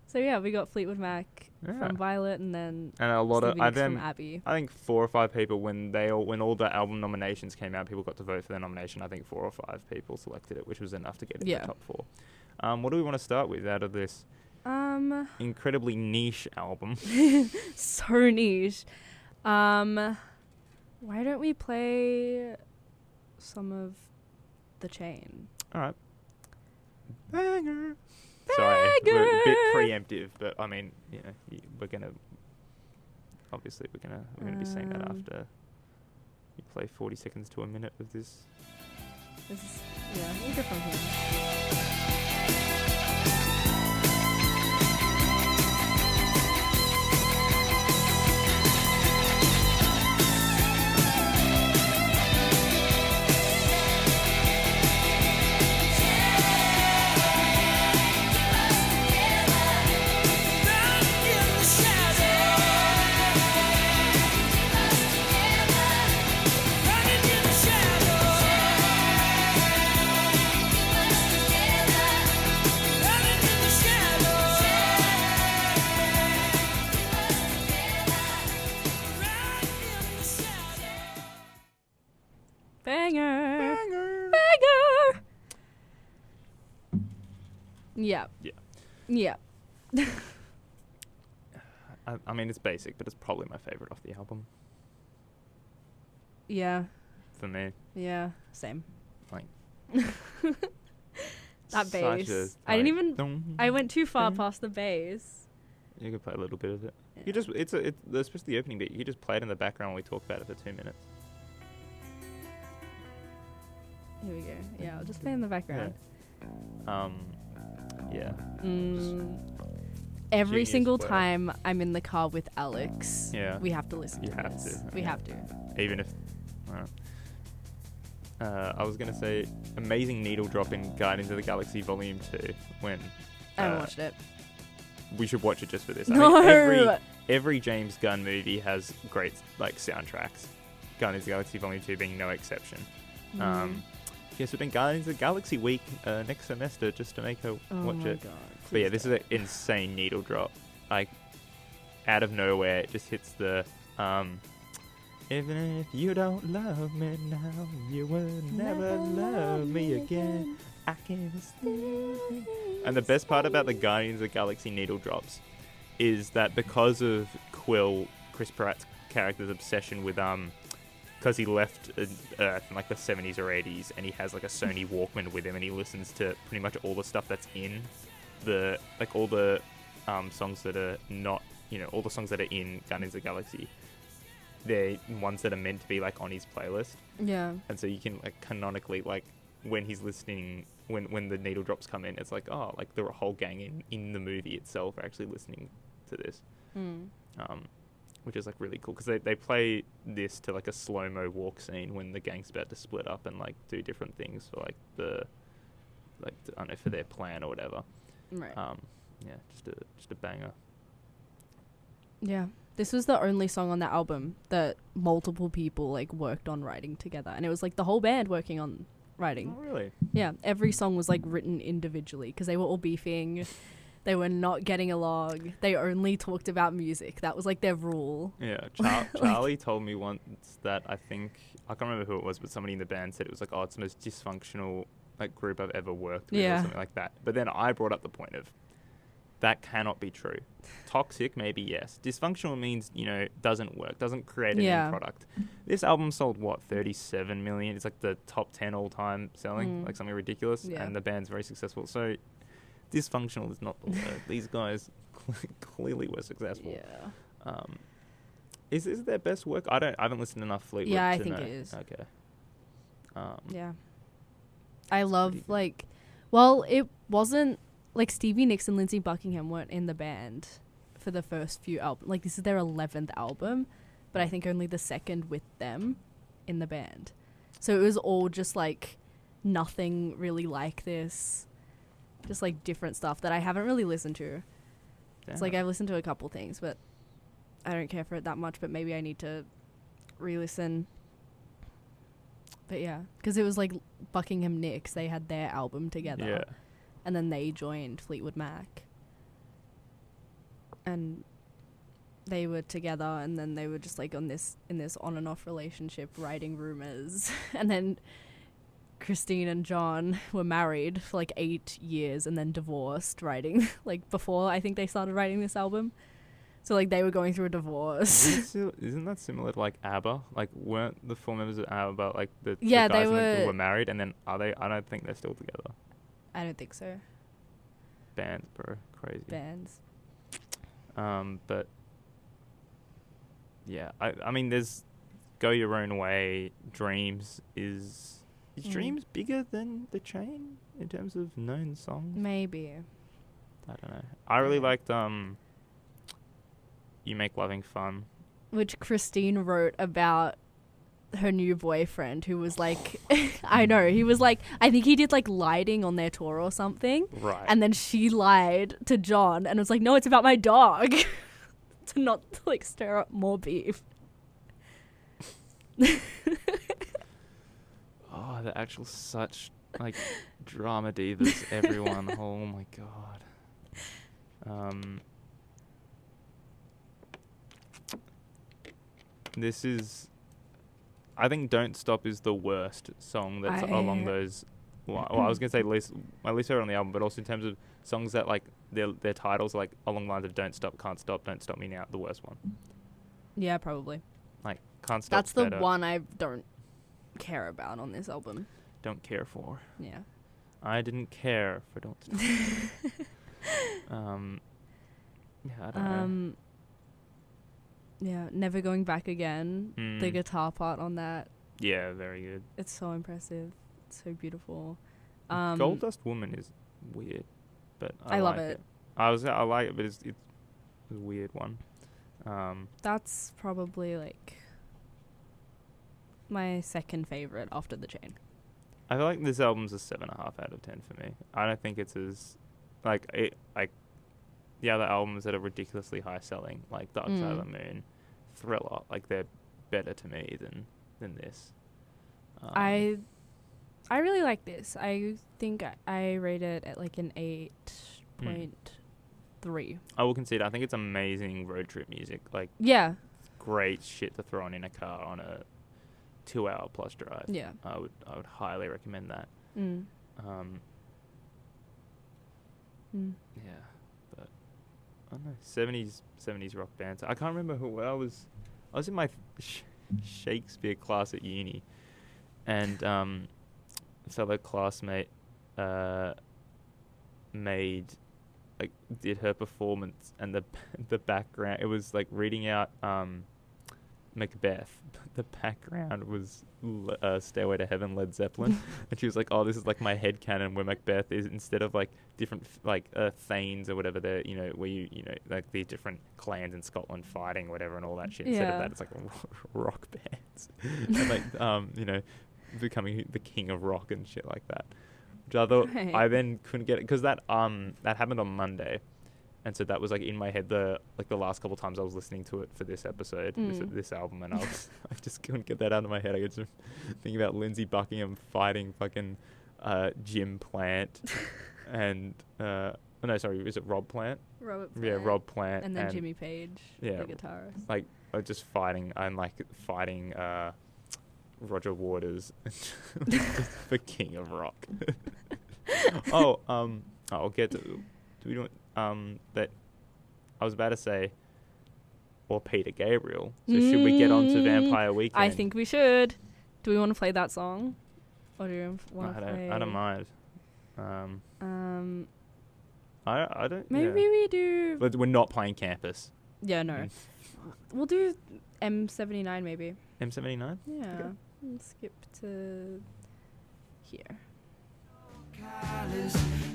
So yeah, we got Fleetwood Mac Yeah. from Violet, and then And a lot Stevie of Nicks from Abby. I think 4 or 5 people when all the album nominations came out, people got to vote for their nomination. I think 4 or 5 people selected it, which was enough to get in Yeah. the top 4. What do we want to start with out of this incredibly niche album? So niche. Why don't we play some of The Chain? All right. Banger. Sorry, we're a bit preemptive, but I mean, we're gonna be saying that after you play 40 seconds to a minute of this. Yeah, we'll go from here. Banger! Banger! Yeah. Yeah. Yeah. I mean, it's basic, but it's probably my favorite off the album Yeah. for me. Yeah. Same. Like That such bass. a, I didn't like, even. dum, I went too far dum. past the bass. You could play a little bit of it. Yeah. You just especially the opening bit. You could just play it in the background while we talk about it for 2 minutes. Here we go. Yeah, I'll just play in the background. Yeah. Every Genius single work. time I'm in the car with Alex, Yeah. we have to listen You to have this. to, We yeah. have to. Even if. I was gonna say amazing needle drop in Guardians of the Galaxy Volume 2 when I haven't watched it. we should watch it just for this. No! I mean, every James Gunn movie has great like soundtracks. Guardians of the Galaxy Volume 2 being no exception. Yes, we're doing Guardians of the Galaxy week next semester just to make her Oh watch my it. God. But yeah, please this is don't. an insane needle drop. Like, out of nowhere, it just hits the even if you don't love me now, you will never love me again. I can still. And the best part about the Guardians of the Galaxy needle drops is that because of Chris Pratt's character's obsession with because he left Earth in like the 70s or 80s, and he has like a Sony Walkman with him, and he listens to pretty much all the stuff that's in the like all the songs that are not, all the songs that are in Guardians of the Galaxy. They're ones that are meant to be like on his playlist. Yeah. And so you can like canonically, like when he's listening, when the needle drops come in, it's like, oh, like the whole gang in the movie itself are actually listening to this. Which is like really cool because they play this to like a slow-mo walk scene when the gang's about to split up and like do different things for like I don't know, for their plan or whatever. Right. Yeah, just a banger. Yeah. This was the only song on that album that multiple people like worked on writing together, and it was like the whole band working on writing. Oh, really? Yeah, every song was like written individually because they were all beefing. They were not getting along. They only talked about music. That was like their rule. Yeah, Charlie told me once that I can't remember who it was, but somebody in the band said it was like, oh, it's the most dysfunctional like group I've ever worked with, or something like that. But then I brought up the point of that cannot be true. Toxic, maybe yes. Dysfunctional means, doesn't work, doesn't create an end product. This album sold, 37 million? It's like the top 10 all-time selling, like something ridiculous. Yeah. And the band's very successful. So dysfunctional is not the word. These guys clearly were successful. Yeah. Is this their best work? I haven't listened to enough Fleetwood to know. Yeah, I think it is. Okay. Yeah. I love, it wasn't, Stevie Nicks and Lindsey Buckingham weren't in the band for the first few albums. Like, this is their 11th album, but I think only the second with them in the band. So it was all just, nothing really like this. Just, different stuff that I haven't really listened to. Damn. It's I've listened to a couple things, but I don't care for it that much, but maybe I need to re-listen. But, yeah, because it was, Buckingham Nicks. They had their album together. Yeah. And then they joined Fleetwood Mac. And they were together, and then they were just in this on and off relationship writing Rumours. And then Christine and John were married for 8 years and then divorced writing before I think they started writing this album. So they were going through a divorce. Isn't that similar to ABBA? Weren't the four members of ABBA the guys they were married, and then are they? I don't think they're still together. I don't think so. Bands, bro. Crazy. Bands. But yeah, I mean, there's Go Your Own Way. Dreams is Dreams bigger than The Chain in terms of known songs? Maybe. I don't know. I really liked You Make Loving Fun, which Christine wrote about her new boyfriend, who was I know, he was I think he did lighting on their tour or something. Right. And then she lied to John and was no, it's about my dog. To not stir up more beef. Oh, the actual such drama divas, everyone. Oh my god. This is, I think Don't Stop is the worst song that's along those. Well, I was going to say my least favorite on the album, but also in terms of songs that their titles are along the lines of Don't Stop, Can't Stop, Don't Stop Me Now, the worst one. Yeah, probably. Can't Stop. That's the one I don't care about on this album. Don't care for. Yeah. I didn't care for Don't Stop. Yeah, I don't know. Yeah, Never Going Back Again. The guitar part on that. Yeah, very good. It's so impressive. It's so beautiful. Gold Dust Woman is weird, but I love like it. I like it, but it's a weird one. That's probably my second favorite after The Chain. I feel like this album's a 7.5 out of 10 for me. I don't think it's as the other albums that are ridiculously high selling, like Dark Side of the Moon, Thriller, they're better to me than this. I really like this. I think I rate it at an 8.5 3. I will concede. I think it's amazing road trip music. Like, Yeah. great shit to throw on in a car on a 2-hour plus drive. Yeah. I would highly recommend that. Mm. Yeah, but I don't know, 70s rock bands. I can't remember who I was in my Shakespeare class at uni, and a fellow classmate did her performance, and the background, it was like reading out Macbeth. The background was Stairway to Heaven, Led Zeppelin. And she was like, oh, this is like my headcanon where Macbeth is, instead of like different thanes or whatever, they're, where you know, like the different clans in Scotland fighting, whatever, and all that shit. Instead of that, it's like rock bands. And like, becoming the king of rock and shit like that. Which I thought, I then couldn't get it, because that happened on Monday. And so that was like in my head the last couple of times I was listening to it for this episode, this album, and I just couldn't get that out of my head. I could just think about Lindsey Buckingham fighting fucking Jim Plant and is it Rob Plant? Robert Plant. Yeah, Rob Plant. And then Jimmy Page, the guitarist. Like just fighting Roger Waters the king of rock. I'll get to. Do we do it? That I was about to say, or Peter Gabriel. So should we get on to Vampire Weekend? I think we should. Do we want to play that song, or do you want to play? I don't mind. I don't. Maybe we do. But we're not playing Campus. Yeah, no. We'll do M79 maybe. M79. Yeah. Okay. Let's skip to here.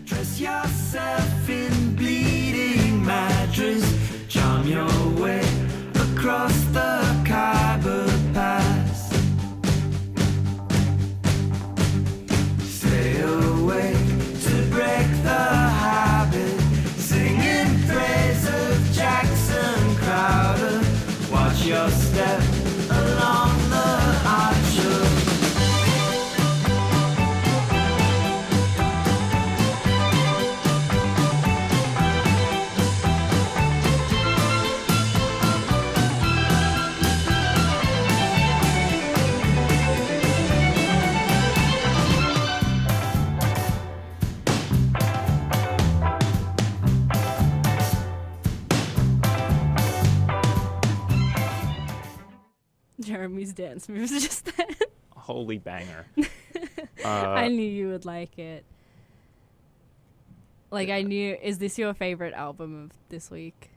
Dress yourself in bleeding mattress, charm your way across the Khyber Pass. Stay away to break the habit, singing praise of Jackson Crowder. Watch your step along the arch of Jeremy's dance moves just then. Holy banger. I knew you would like it. Like, I knew... Is this your favorite album of this week?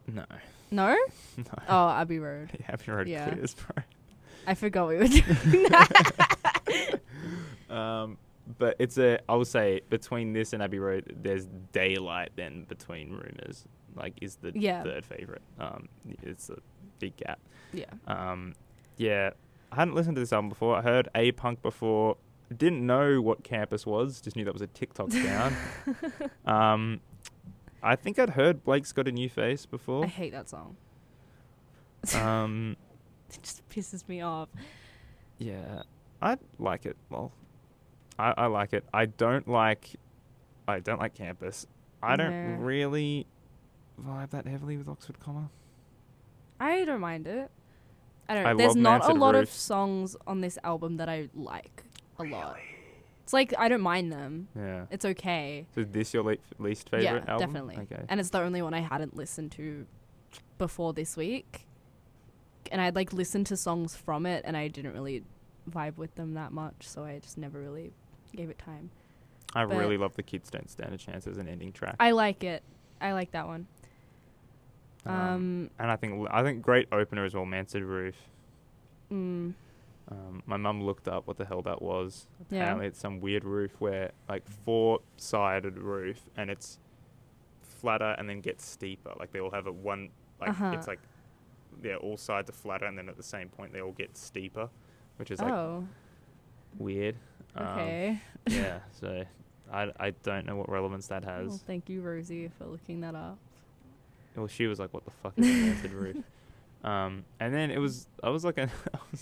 No. No? No. Oh, Abbey Road. Yeah, Abbey Road clears, bro. I forgot we were doing that. But I will say, between this and Abbey Road, there's Daylight then between Rumours. Like, is the third favourite. It's a big gap. Yeah. Yeah. I hadn't listened to this album before. I heard A-Punk before. Didn't know what Campus was. Just knew that was a TikTok sound. I think I'd heard Blake's Got a New Face before. I hate that song. It just pisses me off. Yeah. I like it. Well, I like it. I don't like Campus. I don't really vibe that heavily with Oxford Comma. I don't mind it. I don't know. There's not a lot of songs on this album that I like a lot. It's like, I don't mind them. Yeah. It's okay. So is this your least favourite album? Yeah, definitely. Okay. And it's the only one I hadn't listened to before this week. And I'd like listened to songs from it and I didn't really vibe with them that much. So I just never really gave it time. I really love The Kids Don't Stand a Chance as an ending track. I like it. I like that one. And I think great opener as well, Mansard Roof. My mum looked up what the hell that was. Apparently it's some weird roof where, like, 4-sided roof, and it's flatter and then gets steeper. Like, they all have it's like, all sides are flatter, and then at the same point they all get steeper, which is like weird. Okay. Yeah, so I don't know what relevance that has. Well, thank you, Rosie, for looking that up. Well, she was like, what the fuck is a Mansard Roof? And then I was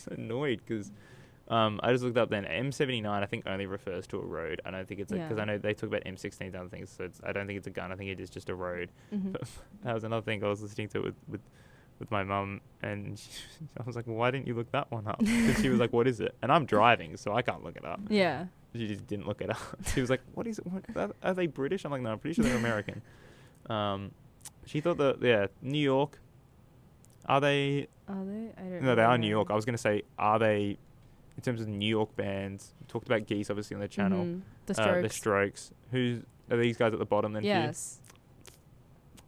annoyed because I just looked up then. M79, I think, only refers to a road. I don't think it's because I know they talk about M16 and other things, so I don't think it's a gun. I think it is just a road. Mm-hmm. But that was another thing I was listening to with my mum, and I was like, well, why didn't you look that one up? And she was like, what is it? And I'm driving, so I can't look it up. Yeah. She just didn't look it up. She was like, what is it? What, are they British? I'm like, no, I'm pretty sure they're American. She thought New York. Are they? I don't know. No, they are New York. I was going to say, are they, in terms of New York bands, we talked about Geese, obviously, on the channel. Mm-hmm. The Strokes. The Strokes. Who are these guys at the bottom then? Yes.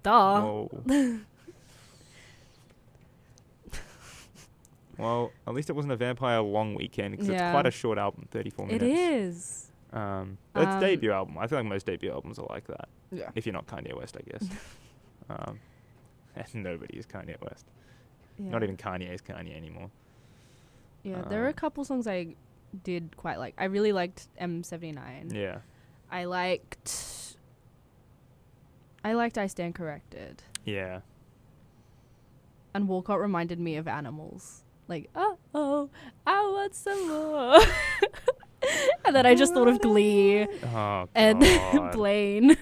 Duh. Oh. Well, at least it wasn't a Vampire Long Weekend, because it's quite a short album, 34 minutes. It is. But it's a debut album. I feel like most debut albums are like that. Yeah. If you're not Kanye West, I guess. And nobody is Kanye West. Yeah. Not even Kanye is Kanye anymore. Yeah, there are a couple songs I did quite like. I really liked M79. Yeah. I liked I Stand Corrected. Yeah. And Walcott reminded me of Animals. Like, oh, I want some more. And then I just thought of Glee. Oh, and God. Blaine.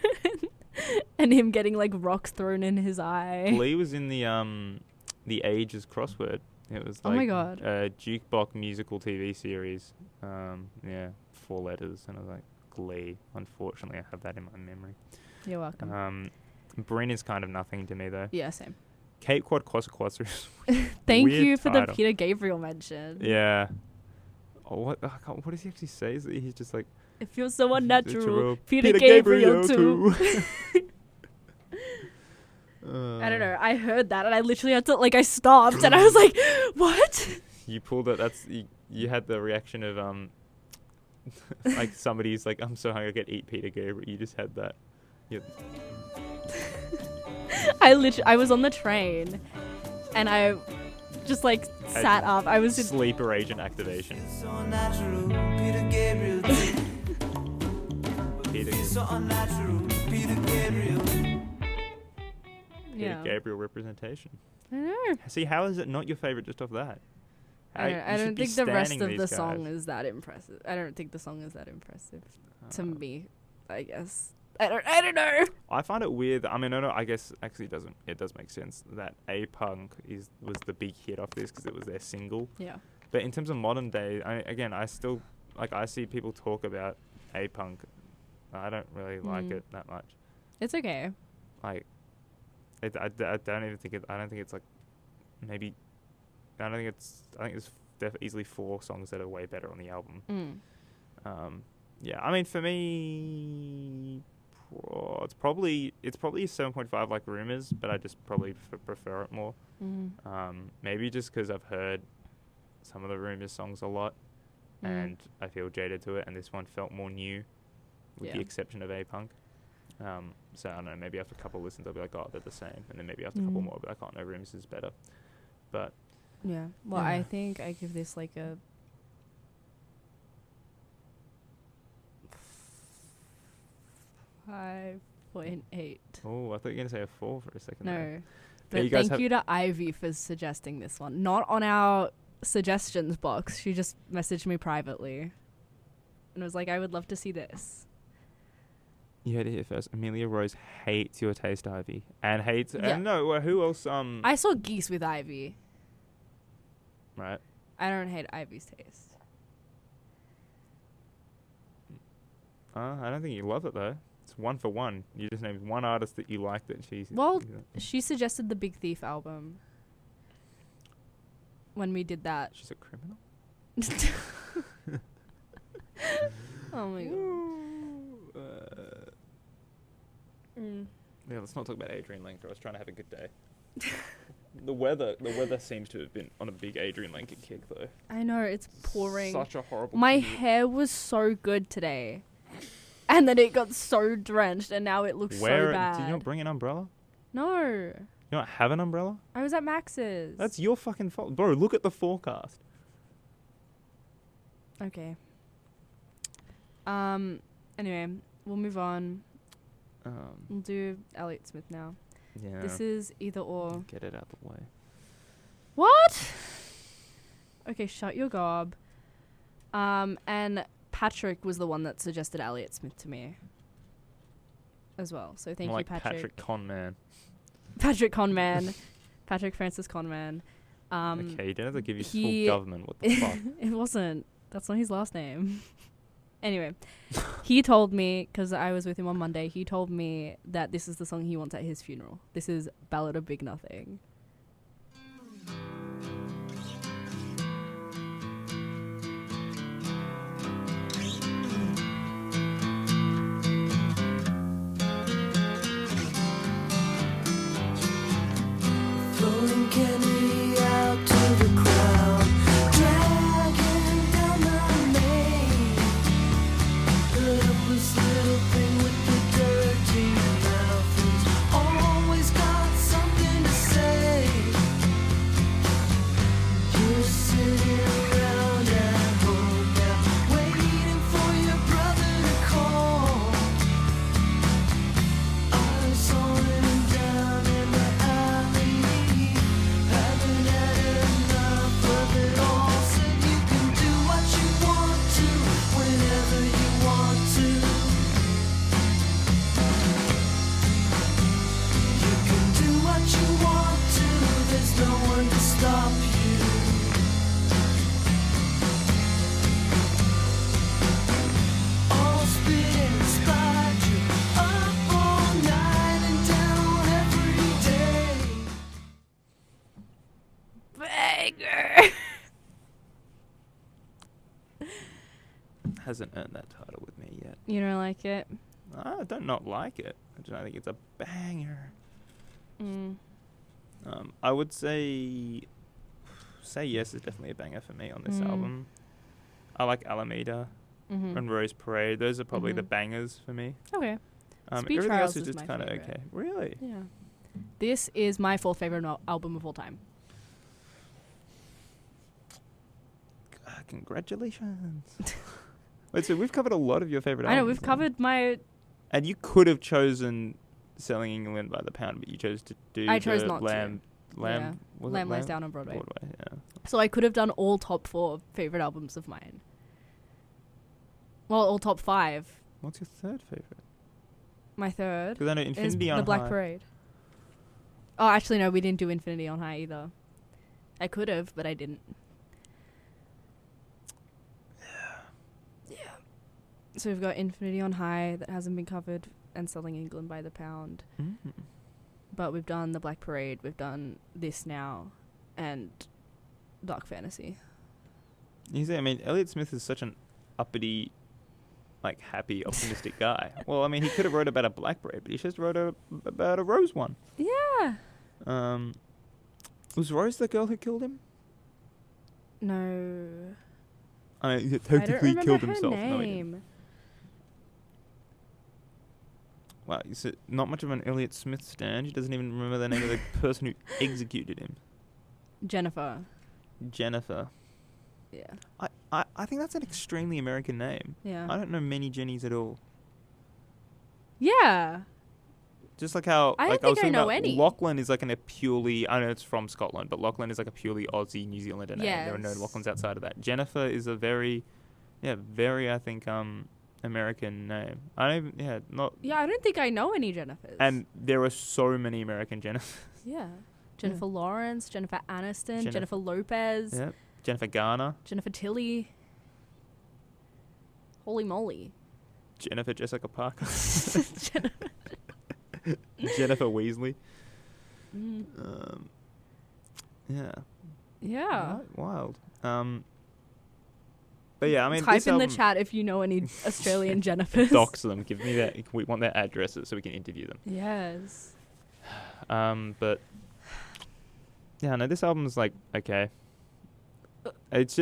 And him getting like rocks thrown in his eye. Glee was in the Ages crossword. It was like Oh my God. A jukebox musical TV series. 4 letters, and I was like, Glee. Unfortunately, I have that in my memory. You're welcome. Bryn is kind of nothing to me though. Yeah, same. Cape Quad Quasquatzers. Thank Weird you for title. the Peter Gabriel mention. Yeah. Oh, what does he actually say? Is that he's just like, It feels so unnatural. Natural. Peter Gabriel too. I don't know. I heard that and I literally had to I stopped and I was like, what? You pulled it. You had the reaction of like somebody's like, I'm so hungry I could eat Peter Gabriel. You just had that. I was on the train and I just sat up. I was sleeper agent activation. So natural, Peter Gabriel. Peter So unnatural, Peter Gabriel. Yeah. Gabriel representation. I know. See, how is it not your favorite just off that? I don't think the rest of the song is that impressive. I don't think the song is that impressive to me, I guess. I don't know. I find it weird. I mean, I guess actually it does make sense that A-Punk was the big hit off this because it was their single. Yeah. But in terms of modern day, I still I see people talk about A-Punk. I don't really like it that much. It's okay. I don't even think it. I don't think it's maybe. I think there's easily 4 songs that are way better on the album. Yeah, I mean, for me, it's probably a 7.5 like Rumours, but I just probably prefer it more. Maybe just because I've heard some of the Rumours songs a lot, and I feel jaded to it, and this one felt more new, with the exception of A-Punk. So I don't know, maybe after a couple of listens I'll be like, oh, they're the same, and then maybe after a couple more I'll be like, oh no, Rumours is better. But yeah, well, I think I give this a 5.8. Oh, I thought you were going to say a 4 for a second. No. There. But you guys thank you to Ivy for suggesting this one. Not on our suggestions box. She just messaged me privately and was like, I would love to see this. You heard it here first. Amelia Rose hates your taste, Ivy. And hates... Yeah. And no, who else... I saw Geese with Ivy. Right. I don't hate Ivy's taste. I don't think you love it, though. It's 1 for 1. You just named one artist that you like that she's... Well, she suggested the Big Thief album when we did that. She's a criminal? Oh my god. Yeah, let's not talk about Adrian Lenker. I was trying to have a good day. The weather seems to have been on a big Adrian Lenker kick, though. I know, it's pouring. Such a horrible... My hair was so good today. And then it got so drenched, and now it looks so bad. Did you not bring an umbrella? No. You don't have an umbrella? I was at Max's. That's your fucking fault. Bro, look at the forecast. Okay. Anyway, we'll move on. We'll do Elliott Smith now. Yeah. This is either or. Get it out the way. What? Okay, shut your gob. And Patrick was the one that suggested Elliott Smith to me as well. So thank More you, like Patrick. Conman. Patrick Conman. Patrick Francis Conman. Okay, you don't have to give his full he- government. What the fuck? It wasn't. That's not his last name. Anyway, he told me, because I was with him on Monday, he told me that this is the song he wants at his funeral. This is Ballad of Big Nothing. Throwing candy out to the crowd, dragging down the lane. The helpless little thing with the dirty mouth who's always got something to say. You're sitting around at home now, waiting for your brother to call. I saw him down in the alley, haven't had enough of it all. Said you can do what you want to, whenever you want to. You can do what you want to, there's no one to stop you. All spit and spite you, up all night and down every day. Banger! Hasn't earned that title with me yet. You don't like it? I don't not like it. I just think it's a banger. Mm. I would say Yes is definitely a banger for me on this Mm. album. I like Alameda Mm-hmm. and Rose Parade. Those are probably the Mhm. bangers for me. Okay. Speed Everything Trials else is is just my kind of favourite. okay. Really? Yeah. This is my fourth favorite album of all time. Congratulations. Wait, so we've covered a lot of your favorite I know, albums. we've covered my... And you could have chosen Selling England by the Pound, but you chose to do I chose the not to. Lamb. Yeah. Was it Lamb Lies Down on Broadway. Yeah. So I could have done all top 4 favorite albums of mine. Well, all top 5. What's your third favorite? My third Because I know is Infinity on The Black High. Parade. Oh, actually, no, we didn't do Infinity on High either. I could have, but I didn't. Yeah. So we've got Infinity on High that hasn't been covered and Selling England by the Pound. Mm-hmm. But we've done The Black Parade, we've done This Now, and Dark Fantasy. You see, I mean, Elliott Smith is such an uppity, like happy, optimistic guy. Well, I mean, he could have wrote about a Black Parade, but he just wrote about a Rose one. Yeah. Was Rose the girl who killed him? No. I mean, he I don't technically remember killed her himself. No, he didn't. name. Wow, is it not much of an Elliott Smith stand? He doesn't even remember the name of the person who executed him. Jennifer. Jennifer. Yeah. I think that's an extremely American name. Yeah. I don't know many Jennies at all. Yeah. Just like how I like don't was think I talking know about any. Lachlan is like a purely, I know it's from Scotland, but Lachlan is like a purely Aussie New Zealander name. There are no Yes. Lachlans outside of that. Jennifer is a very I think American name. I don't even, not. Yeah, I don't think I know any Jennifers. And there are so many American Jennifers. yeah. Jennifer Lawrence, Jennifer Aniston, Jennifer- Jennifer Lopez, Yep. Jennifer Garner, Jennifer Tilly. Holy moly. Jennifer Jessica Parker, Jennifer Weasley. Mm. Yeah. Yeah. Right, wild. But yeah, I mean, Type this in the album- chat if you know any Australian Jennifers. Dox them. Give me that. We want their addresses so we can interview them. Yes. But yeah, no, this album's like okay. It's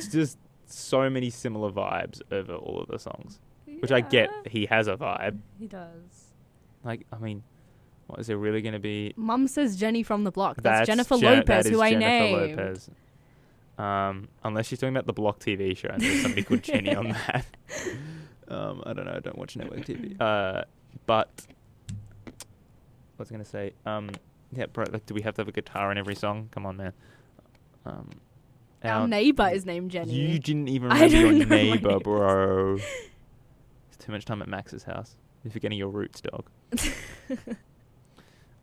just so many similar vibes over all of the songs, which I get. He has a vibe. He does. Like, I mean, what is there really going to be? Mum says Jenny from the block. That's Jennifer that Lopez, is who I Jennifer named. Lopez. Unless she's talking about the Block TV show and there's somebody called Jenny on that. I don't know. I don't watch network TV. But what was I going to say? Yeah, bro. Like, do we have to have a guitar in every song? Come on, man. Our neighbour is named Jenny. You didn't even I remember don't your know my neighbour, neighbours. bro. It's too much time at Max's house. You're forgetting your roots, dog.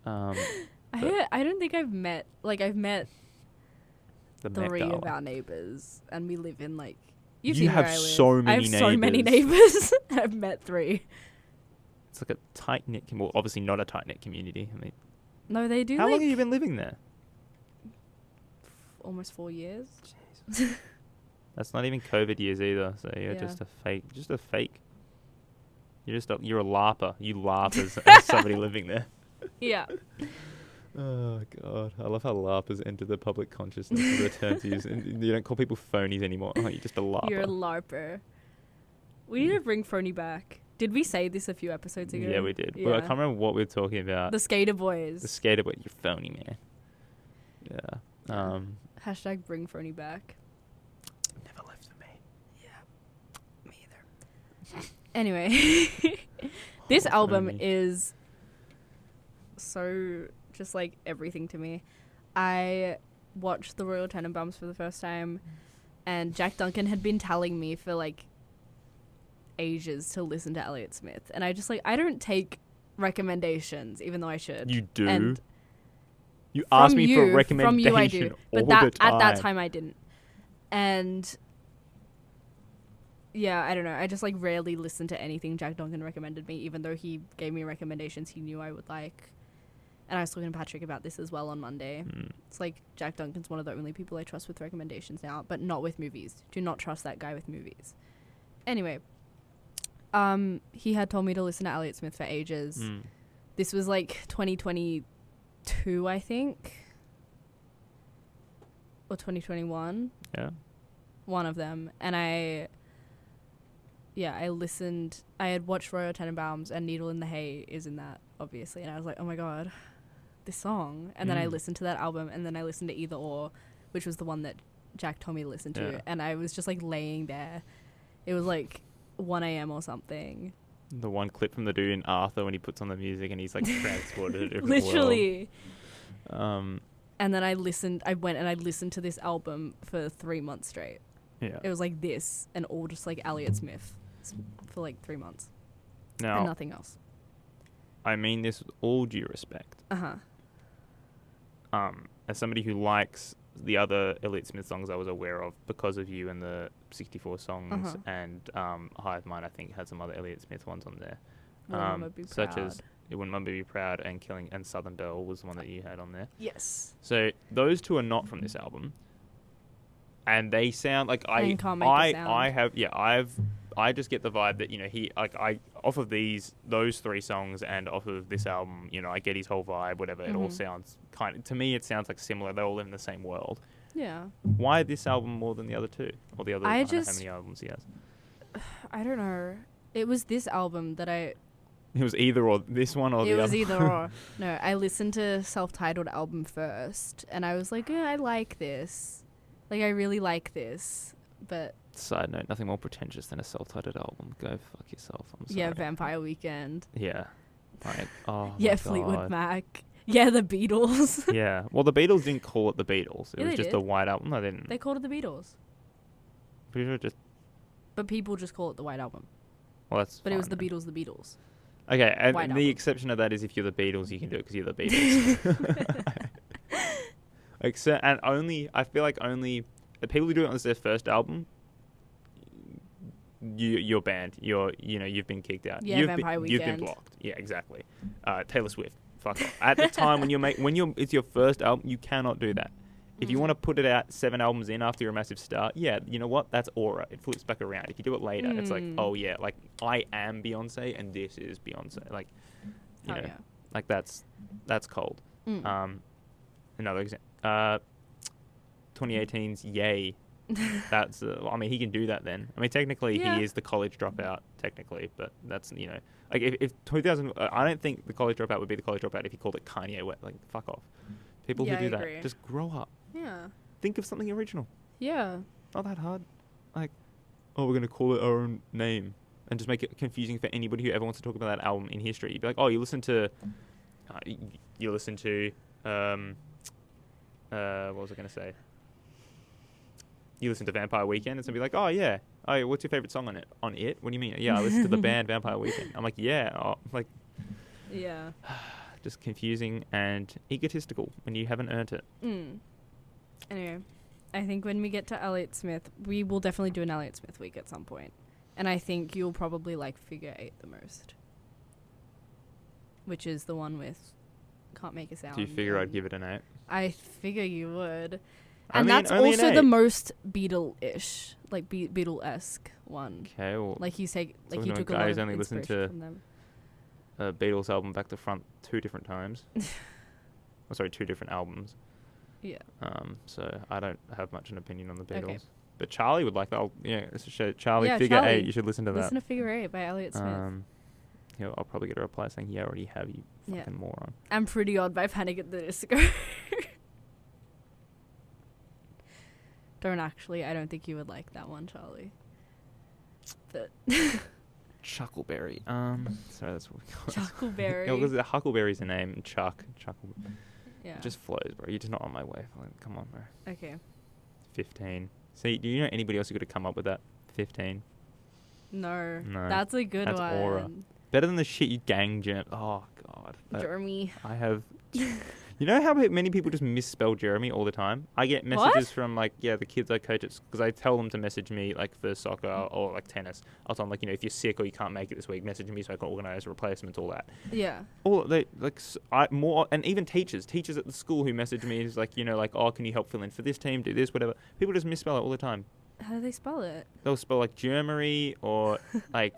I don't think I've met I've met The 3 Met of Gala. our neighbours, and we live in like You seen where have I live. so many I have so many neighbours. neighbours. I've met 3. It's like a tight-knit, well, obviously not a tight-knit community. I mean, No, they do. how long like, have you been living there? Almost 4 years. That's not even COVID years either. So you're Yeah. just a fake. You're a LARPer. You LARP as somebody living there. Yeah. Oh god, I love how LARPers enter the public consciousness of the terms used. And you don't call people phonies anymore. Oh, you're just a LARPer. You're a LARPer. We need to bring Phony back. Did we say this a few episodes ago? Yeah, we did. Yeah. But I can't remember what we were talking about. The Skater Boys. The skater boy. You're phony, man. Yeah. Hashtag bring Phony back. Never left for me. Me either. Anyway, this album Phony. is so just like everything to me. I watched the Royal Tenenbaums for the first time, and Jack Duncan had been telling me for like ages to listen to Elliott Smith, and I just I don't take recommendations, even though I should. You do. And you asked me for a from recommendation you I do, all but the time. at that time I didn't. And yeah, I don't know. I just rarely listen to anything Jack Duncan recommended me, even though he gave me recommendations he knew I would like. And I was talking to Patrick about this as well on Monday. It's Jack Duncan's one of the only people I trust with recommendations now, but not with movies. Do not trust that guy with movies. Anyway, he had told me to listen to Elliott Smith for ages. This was 2022, I think, or 2021. Yeah. One of them. And I listened. I had watched Royal Tenenbaums, and Needle in the Hay is in that, obviously. And I was like, oh my god, this song. And then I listened to that album, and then I listened to Either Or, which was the one that Jack told me to listen to. Yeah. And I was just laying there. It was 1 a.m. or something. The one clip from the dude in Arthur when he puts on the music and he's transported to a different Literally. world. And then I went and I listened to this album for 3 months straight. Yeah. It was this and all just Elliott Smith for 3 months. Now, And nothing else. I mean this with all due respect. Uh-huh. As somebody who likes the other Elliott Smith songs I was aware of because of you and the 64 songs, and Hive Mind I think had some other Elliott Smith ones on there. Wouldn't Mama Be Such Proud. as It Wouldn't Mama Be Proud and and Southern Belle was the one that you had on there. Yes. So those two are not from this album. And they sound like And Can't Make a Sound. I just get the vibe that, he I off of those 3 songs and off of this album, I get his whole vibe, whatever. It all sounds to me it sounds similar. They all live in the same world. Yeah. Why this album more than the other 2? Or the other I don't know how just- many albums he has. I don't know. It was this album that It was either or this one or it the was other. either or. No, I listened to self-titled album first, and I was yeah, I like this. I really like this. But Side note, nothing more pretentious than a self-titled album. Go fuck yourself. I'm sorry. yeah, Vampire Weekend. Yeah. Oh Yeah, my Fleetwood God. Mac. Yeah, the Beatles. Yeah. Well, the Beatles didn't call it the Beatles. It Yeah, was they just did. a White Album. No, they didn't. They called it the Beatles. Pretty sure just. But people just call it the White Album. Well, that's. But it was fine the then. Beatles. Okay, and White the Album. exception of that is if you're the Beatles, you can do it because you're the Beatles. And I feel only the people who do it on their first album, you're banned. You've been kicked out. Yeah, Vampire You've been Weekend. blocked. Yeah, exactly. Taylor Swift, fuck off. At the time it's your first album, you cannot do that. If you want to put it out 7 albums in after you're a massive star, yeah, you know what? That's aura. It flips back around. If you do it later, it's oh yeah, I am Beyonce and this is Beyonce. Yeah. That's cold. Another example. 2018's Yay. That's he can do that then. Technically Yeah. he is the college dropout technically, but that's if 2000 I don't think the college dropout would be the college dropout if he called it Kanye West. Fuck off. People Yeah, who do I agree. that just grow up. Yeah. Think of something original. Yeah. Not that hard. We're going to call it our own name and just make it confusing for anybody who ever wants to talk about that album in history. You'd be like, oh, you listen to what was I going to say? you listen to Vampire Weekend, it's gonna be like, oh yeah, what's your favorite song on it? On it? What do you mean? Yeah, I listen to the band Vampire Weekend. I'm like, yeah, like, Yeah. just confusing and egotistical when you haven't earned it. Anyway, I think when we get to Elliott Smith, we will definitely do an Elliott Smith week at some point. And I think you'll probably like Figure 8 the most. Which is the one with Can't Make a Sound. Do you figure I'd give it an 8? I figure you would. Only And that's only also an the 8. most Beatle-ish, like Beatle-esque one. Okay, well, Like you say, like talking you to a took a guy lot who's of only listened inspiration to from them. a Beatles album back to front 2 different times. Oh, sorry, 2 different albums. Yeah. So I don't have much an opinion on the Beatles. Okay. But Charlie would like that. Yeah, it's a show. Charlie, Yeah, Figure Charlie. 8. You should listen to Listen that. to Figure 8 by Elliott Smith. I'll probably get a reply saying, yeah, I already have, you Yeah. fucking moron. I'm Pretty Odd by Panic at the Disco. Don't actually. I don't think you would like that one, Charlie. But Chuckleberry. Sorry, that's what we call it. Chuckleberry. Yeah, because Huckleberry's a name. Chuckle. Yeah. It just flows, bro. You're just not on my wave. Like, come on, bro. Okay. 15. See, do you know anybody else who could have come up with that? 15. No. No, That's a good that's one. aura. Better than the shit you gang jam. Oh, God. Jeremy. I have... You know how many people just misspell Jeremy all the time? I get messages from, like, the kids I coach at... Because I tell them to message me, like, for soccer or, like, tennis. I'll tell them, like, if you're sick or you can't make it this week, message me so I can organise replacements, all that. Yeah. All they, like, and even teachers at the school who message me is like, oh, can you help fill in for this team, do this, whatever. People just misspell it all the time. How do they spell it? They'll spell like Germary or like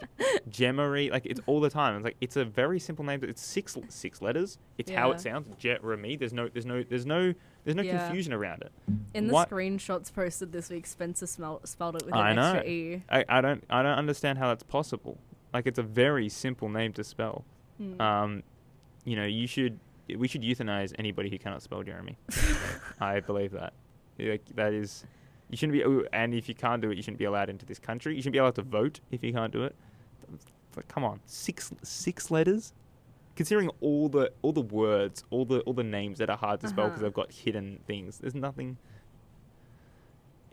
Gemery. Like, it's all the time. It's like, it's a very simple name, but it's six letters. It's how Yeah. it sounds. Jeremy. There's no Yeah. confusion around it. In the What? screenshots posted this week, Spencer spelled it with I an know. extra E. I don't understand how that's possible. Like, it's a very simple name to spell. We should euthanize anybody who cannot spell Jeremy. I believe that. Like, that is, you shouldn't be, and if you can't do it, you shouldn't be allowed into this country. You shouldn't be allowed to vote if you can't do it. It's like, come on, six letters. Considering all the words, all the names that are hard to spell because they've got hidden things. There's nothing.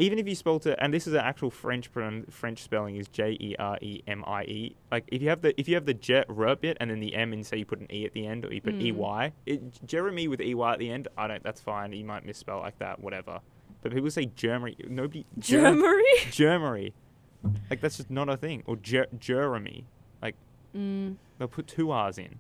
Even if you spelled it, and this is an actual French spelling is Jeremie. Like, if you have the J bit and then the M and say you put an E at the end or you put EY, Jeremy with EY at the end, that's fine. You might misspell like that, whatever. But people say Germany. Nobody. Germany. Like, that's just not a thing. Or Jeremy. Like, they'll put 2 R's in.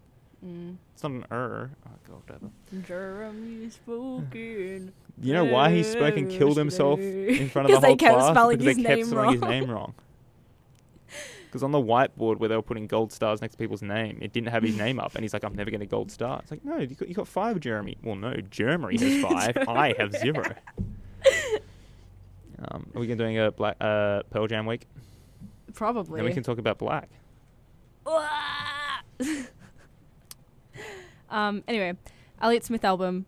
It's not an Oh, God, whatever. Jeremy spoken. You know why he spoke and killed himself in front of the Because they whole kept class? spelling Because his they kept name spelling his wrong. name wrong. Because on the whiteboard where they were putting gold stars next to people's name, it didn't have his name up. And he's like, I'm never going to gold star. It's like, no, you got 5, Jeremy. Well, no, Germany has 5. I have 0. Are we going to doing a Black Pearl Jam week? Probably. Then we can talk about Black. Anyway, Elliott Smith album.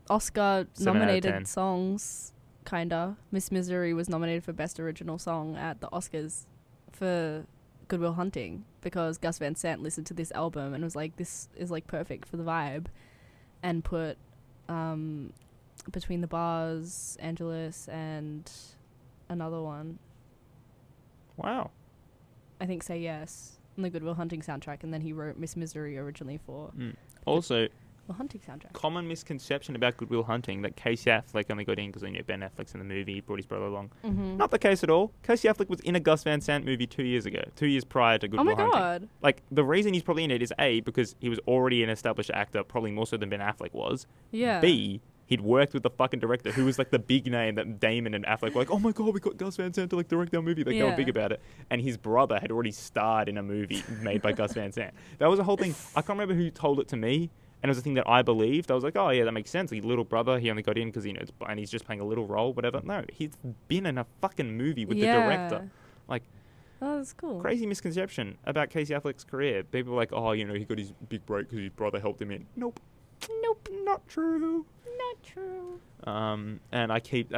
7 out of 10. Oscar-nominated songs, kinda. Miss Misery was nominated for Best Original Song at the Oscars for Good Will Hunting because Gus Van Sant listened to this album and was like, this is like perfect for the vibe, and put Between the Bars, Angelus, and another one. Wow. I think Say Yes on the Good Will Hunting soundtrack, and then he wrote Miss Misery originally for Also, the Hunting soundtrack. common misconception about Good Will Hunting that Casey Affleck only got in because Ben Affleck's in the movie, he brought his brother along. Not the case at all. Casey Affleck was in a Gus Van Sant movie 2 years ago, 2 years prior to Good Oh Will my Hunting. god. Like, the reason he's probably in it is A, because he was already an established actor, probably more so than Ben Affleck was. Yeah. B, he'd worked with the fucking director who was like the big name that Damon and Affleck were like, oh my god, we got Gus Van Sant to like direct our movie. Like, they were big about it. And his brother had already starred in a movie made by Gus Van Sant. That was a whole thing. I can't remember who told it to me. And it was a thing that I believed. I was like, oh yeah, that makes sense. His little brother, he only got in because, and he's just playing a little role, whatever. No, he's been in a fucking movie with the director. Like, oh, that's cool. crazy misconception about Casey Affleck's career. People are like, oh, he got his big break because his brother helped him in. Nope, not true. Not true. And I keep,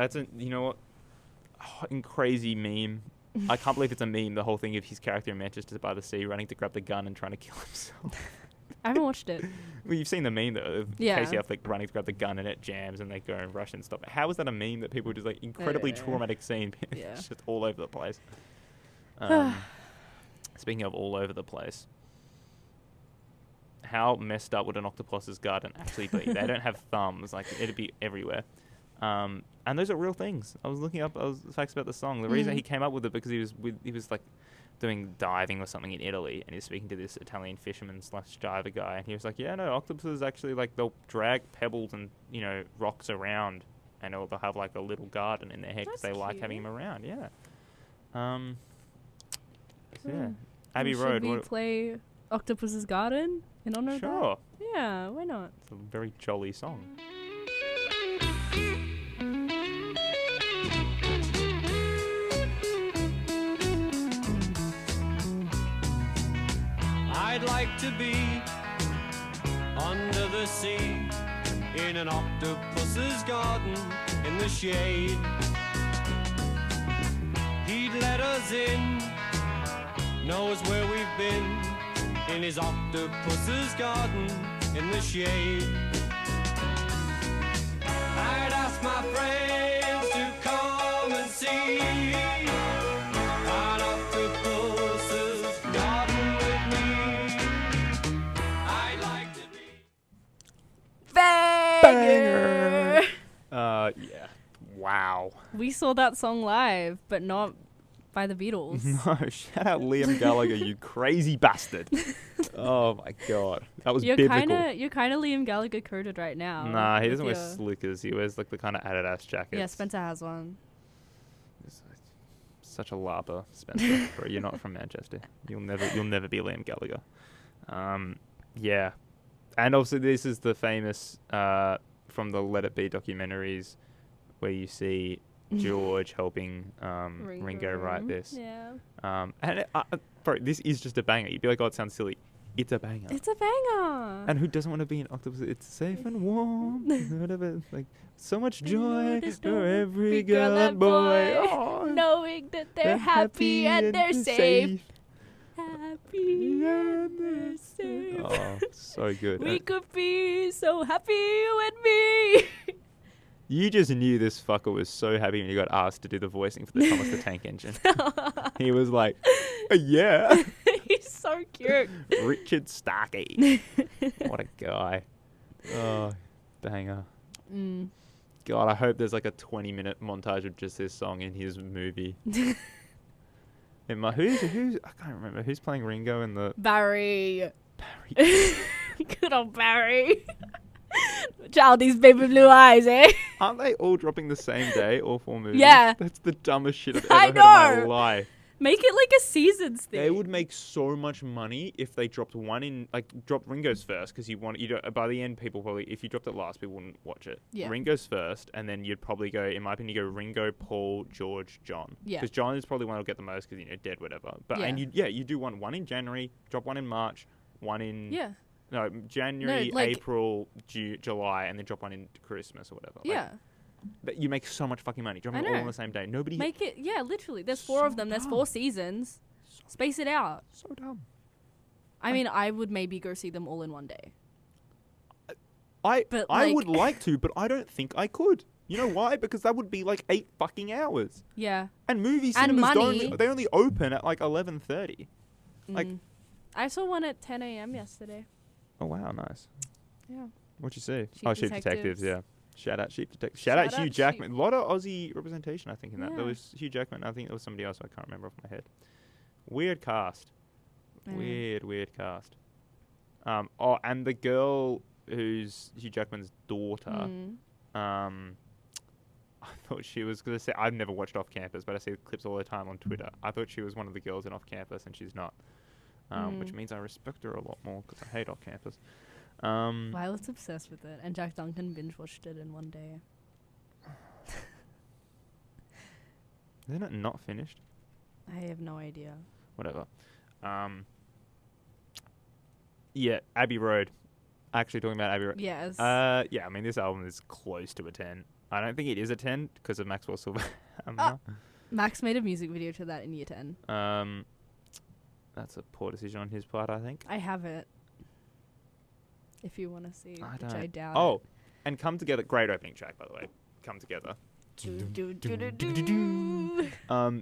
in crazy meme. I can't believe it's a meme, the whole thing of his character in Manchester by the Sea running to grab the gun and trying to kill himself. I haven't watched it. Well, you've seen the meme though, of Yeah. Casey Affleck running to grab the gun and it jams and they go and rush and stop. How is that a meme that people just like incredibly traumatic scene? Yeah. It's just all over the place. Speaking of all over the place, how messed up would an octopus's garden actually be? They don't have thumbs. Like, it'd be everywhere. And those are real things. I was looking up facts about the song. The reason he came up with it because he was like doing diving or something in Italy, and he's speaking to this Italian fisherman / diver guy, and he was like, yeah, no, octopuses actually, like, they'll drag pebbles and, you know, rocks around, and they'll have like a little garden in their head because they like having them around. Yeah. Yeah. Abbey Road. Should we play Octopus's Garden in honor of that? Sure. Yeah, why not? It's a very jolly song. I'd like to be under the sea in an octopus's garden in the shade. He'd let us in, knows where we've been in his octopus's garden in the shade. I'd ask my friends to come and see an octopus's garden with me. I'd like to be. Banger! Yeah. Wow. We saw that song live, but not by the Beatles. No, shout out Liam Gallagher, you crazy bastard. Oh my god. That was biblical. You're kind of Liam Gallagher coded right now. Nah, he with doesn't wear your- slickers. He wears like the kind of Adidas jackets. Yeah, Spencer has one. Such a larper, Spencer. Bro, you're not from Manchester. You'll never be Liam Gallagher. Yeah. And also this is the famous from the Let It Be documentaries where you see George helping Ringo write this. Yeah. And bro, this is just a banger. You'd be like, oh, it sounds silly. It's a banger. It's a banger. And who doesn't want to be an octopus? It's safe and warm. Whatever. Like, so much joy for every girl and boy. Oh, knowing that they're happy and they're safe. Happy and they're safe. Oh, so good. We could be so happy with me. You just knew this fucker was so happy when you got asked to do the voicing for the Thomas the Tank Engine. He was like, yeah. He's so cute. Richard Starkey. What a guy. Oh, banger. God, I hope there's like a 20-minute montage of just this song in his movie. Who's I can't remember who's playing Ringo in the Barry. Good old Barry. Child, these baby blue eyes, eh? Aren't they all dropping the same day, all 4 movies? Yeah. That's the dumbest shit I've I ever heard in my know. life. Make it like a seasons thing. They would make so much money if they dropped dropped Ringo's first, because by the end, people probably, if you dropped it last, people wouldn't watch it. Yeah. Ringo's first, and then you'd probably go, in my opinion, you go Ringo, Paul, George, John. Yeah. Because John is probably one who'll get the most because, dead, whatever. But, Yeah. and you do one in January, drop one in March, one in... Yeah. No, January, No, like- April, July, and then drop one in Christmas or whatever. Like, Yeah. but you make so much fucking money. Drop I them all know. on the same day. Nobody... Make it, yeah, literally. There's So 4 of them. There's 4 dumb. seasons. Space it out. So dumb. I mean, I would maybe go see them all in one day. I But, would like to, but I don't think I could. You know why? Because that would be like 8 fucking hours. Yeah. And movie And cinemas money. they only open at like 11:30. Like, I saw one at 10 a.m. yesterday. oh wow, nice. Yeah. What'd you see? Sheep Sheep Detectives. Detectives, yeah. Shout out Sheep Detectives. Shout out Shout Hugh out Jackman. Sheep. A lot of Aussie representation, I think, in that. There Yeah. was Hugh Jackman. I think there was somebody else I can't remember off my head. Weird cast. I know. Weird cast. And the girl who's Hugh Jackman's daughter. I thought she was, because I've never watched Off Campus, but I see clips all the time on Twitter. I thought she was one of the girls in Off Campus, and she's not. Which means I respect her a lot more, because I hate Off Campus. Violet's obsessed with it, and Jack Duncan binge watched it in one day. Isn't it not finished? I have no idea. Whatever. Yeah, Abbey Road. Actually talking about Abbey Road. Yes. Yeah, I mean, this album is close to a 10. I don't think it is a 10 because of Maxwell Silver. Max made a music video to that in year 10. That's a poor decision on his part, I think. I have it. If you want to see, I which I don't. doubt. Oh, and Come Together. Great opening track, by the way. Come Together.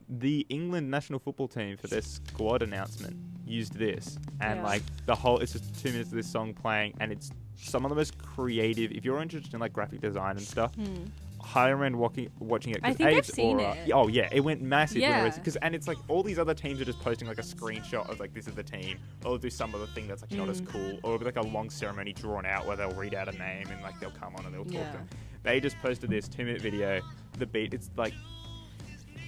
The England national football team for their squad announcement used this, and like the whole, it's just 2 minutes of this song playing, and it's some of the most creative. If you're interested in like graphic design and stuff, highly recommend watching it. I think I've seen it. Oh yeah, it went massive. Yeah. Because and it's like all these other teams are just posting like a screenshot of like this is the team, or they'll do some other thing that's like not as cool, or it'll be like a long ceremony drawn out where they'll read out a name and like they'll come on and they'll talk to them. They just posted this 2-minute video. The beat, it's like,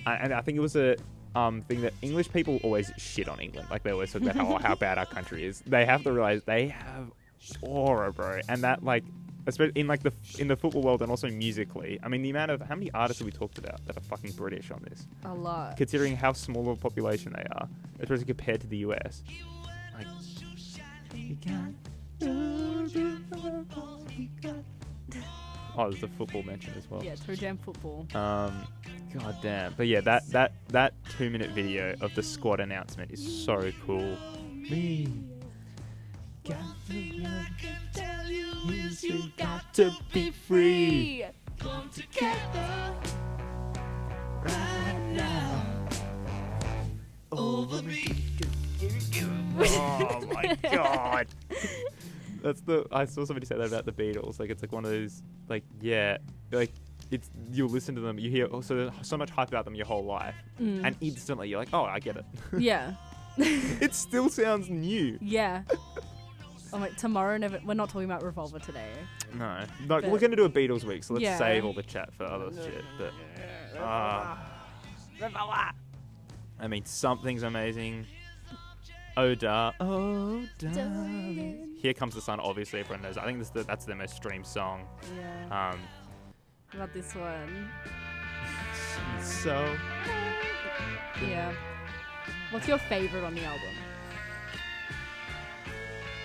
and I think it was a thing that English people always shit on England. Like they always talk about how bad our country is. They have to realize they have aura, bro, and that like, especially in like in the football world and also musically. I mean, the amount of how many artists have we talked about that are fucking British on this? A lot. Considering how small of a population they are, especially compared to the US. Like, oh, there's the football mention as well. Yeah, Toe Jam football. God damn. But yeah, that 2-minute video of the squad announcement is so cool. Me. Got to be free. Come together right now over me. Oh my god. I saw somebody say that about the Beatles. Like it's like one of those like like it's you'll listen to them, you hear so much hype about them your whole life, and instantly you're like, oh, I get it. Yeah. It still sounds new. Yeah. Oh my, tomorrow we're not talking about Revolver today. No, like we're gonna do a Beatles week, so let's save all the chat for other shit. But I mean, Something's amazing. Oh darling. Here Comes the Sun. Obviously, everyone knows. I think that's their most streamed song. Yeah. What about this one? So. Yeah. What's your favorite on the album?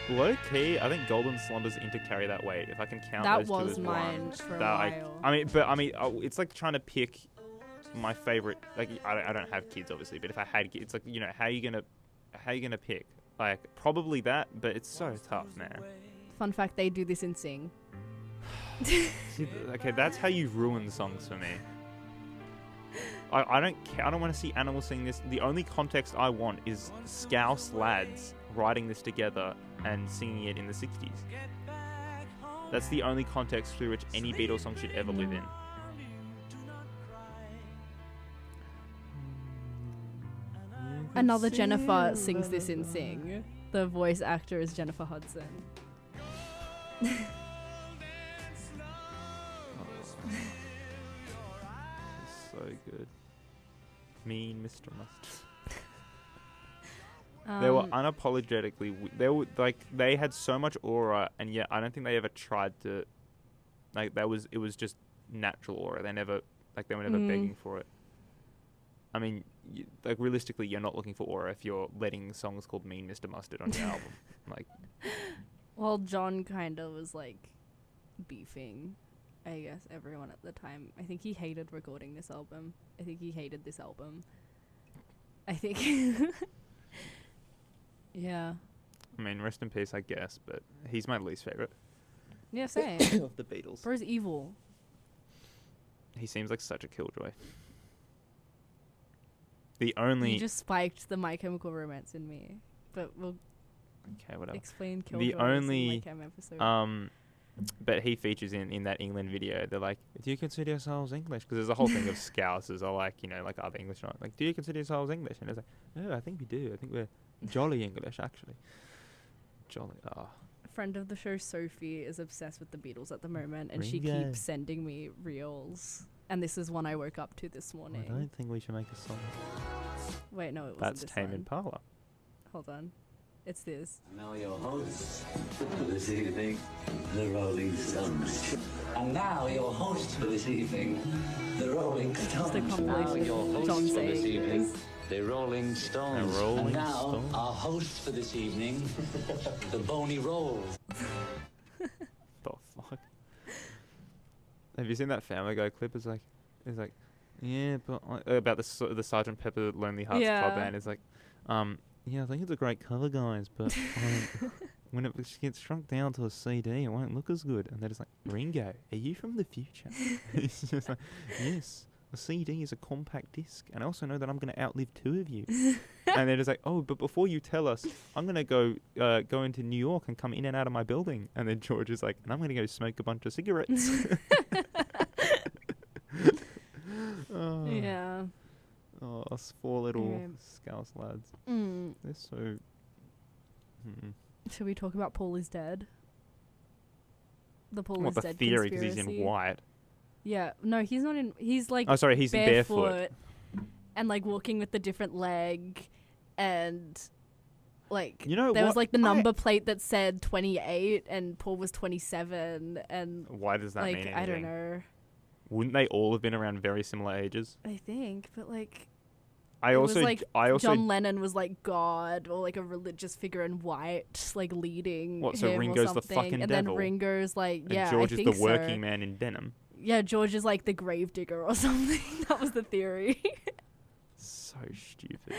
Low key, I think Golden Slumbers into Carry That Weight. If I can count That those two was as mine one. for a while. I mean, it's like trying to pick my favorite. Like, I don't have kids, obviously, but if I had kids, it's like, you know, how are you gonna pick? Like, probably that, but it's so tough, man. Fun fact: they do this in Sing. Okay, that's how you ruin songs for me. I don't care. I don't want to see Animal sing this. The only context I want is Scouse lads writing this together and singing it in the 60s. That's the only context through which any Beatles song should ever live in. Another Jennifer sings this in Sing. The voice actor is Jennifer Hudson. So good. Mean Mr. Mustard. They were unapologetically. They had so much aura, and yet I don't think they ever tried to. Like it was just natural aura. They were never begging for it. I mean, realistically, you're not looking for aura if you're letting songs called Mean Mr. Mustard on your album. Like, well, John kind of was like beefing, I guess, everyone at the time. I think he hated recording this album. I think he hated this album. I think. Yeah. I mean, rest in peace, I guess, but he's my least favorite. Yeah, same. Of the Beatles. Bro's evil. He seems like such a killjoy. You just spiked the My Chemical Romance in me, but we'll explain killjoys in My Chem episode. But he features in that England video. They're like, do you consider yourselves English? Because there's a whole thing of Scousers are like, you know, like other English. Like, do you consider yourselves English? And it's like, oh, I think we do. I think we're jolly English, actually. Jolly. Oh. A friend of the show, Sophie, is obsessed with the Beatles at the moment, and she keeps sending me reels. And this is one I woke up to this morning. I don't think we should make a song. Wait, no, it wasn't. That's this Tame one. Impala. Hold on. It's this. Now your hosts for this evening, the Rolling Stones. And now your host for this evening, the Rolling Stones. Just a Now compilation your of host John for this saying evening, this. the Rolling Stones. The Rolling and now Stones. our host for this evening, the Boney Rolls. The fuck? Have you seen that Family Guy clip? It's like, yeah, but about the Sgt. Pepper Lonely Hearts Club Band. It's like, yeah, I think it's a great cover, guys, but when it gets shrunk down to a CD, it won't look as good. And they're just like, Ringo, are you from the future? He's just like, yes, a CD is a compact disc. And I also know that I'm going to outlive two of you. And they're just like, oh, but before you tell us, I'm going to go into New York and come in and out of my building. And then George is like, and I'm going to go smoke a bunch of cigarettes. Oh. Yeah. Oh, us four little scouse lads. They're so... Should we talk about Paul is dead? The Paul What, is the dead theory, because conspiracy. he's in white. Yeah. No, he's not in... He's like... Oh, sorry, he's in barefoot. And like walking with the different leg. And like... You know there was what? like the number plate that said 28 and Paul was 27. And Why does that like, mean anything? I don't know. Wouldn't they all have been around very similar ages? I think, but like... I it also... was like John Lennon was like God or like a religious figure in white, like leading What, so him Ringo's or the something. fucking and devil? then Ringo's like, and yeah, George I is think the working so. man in denim. Yeah, George is like the gravedigger or something. That was the theory. So stupid.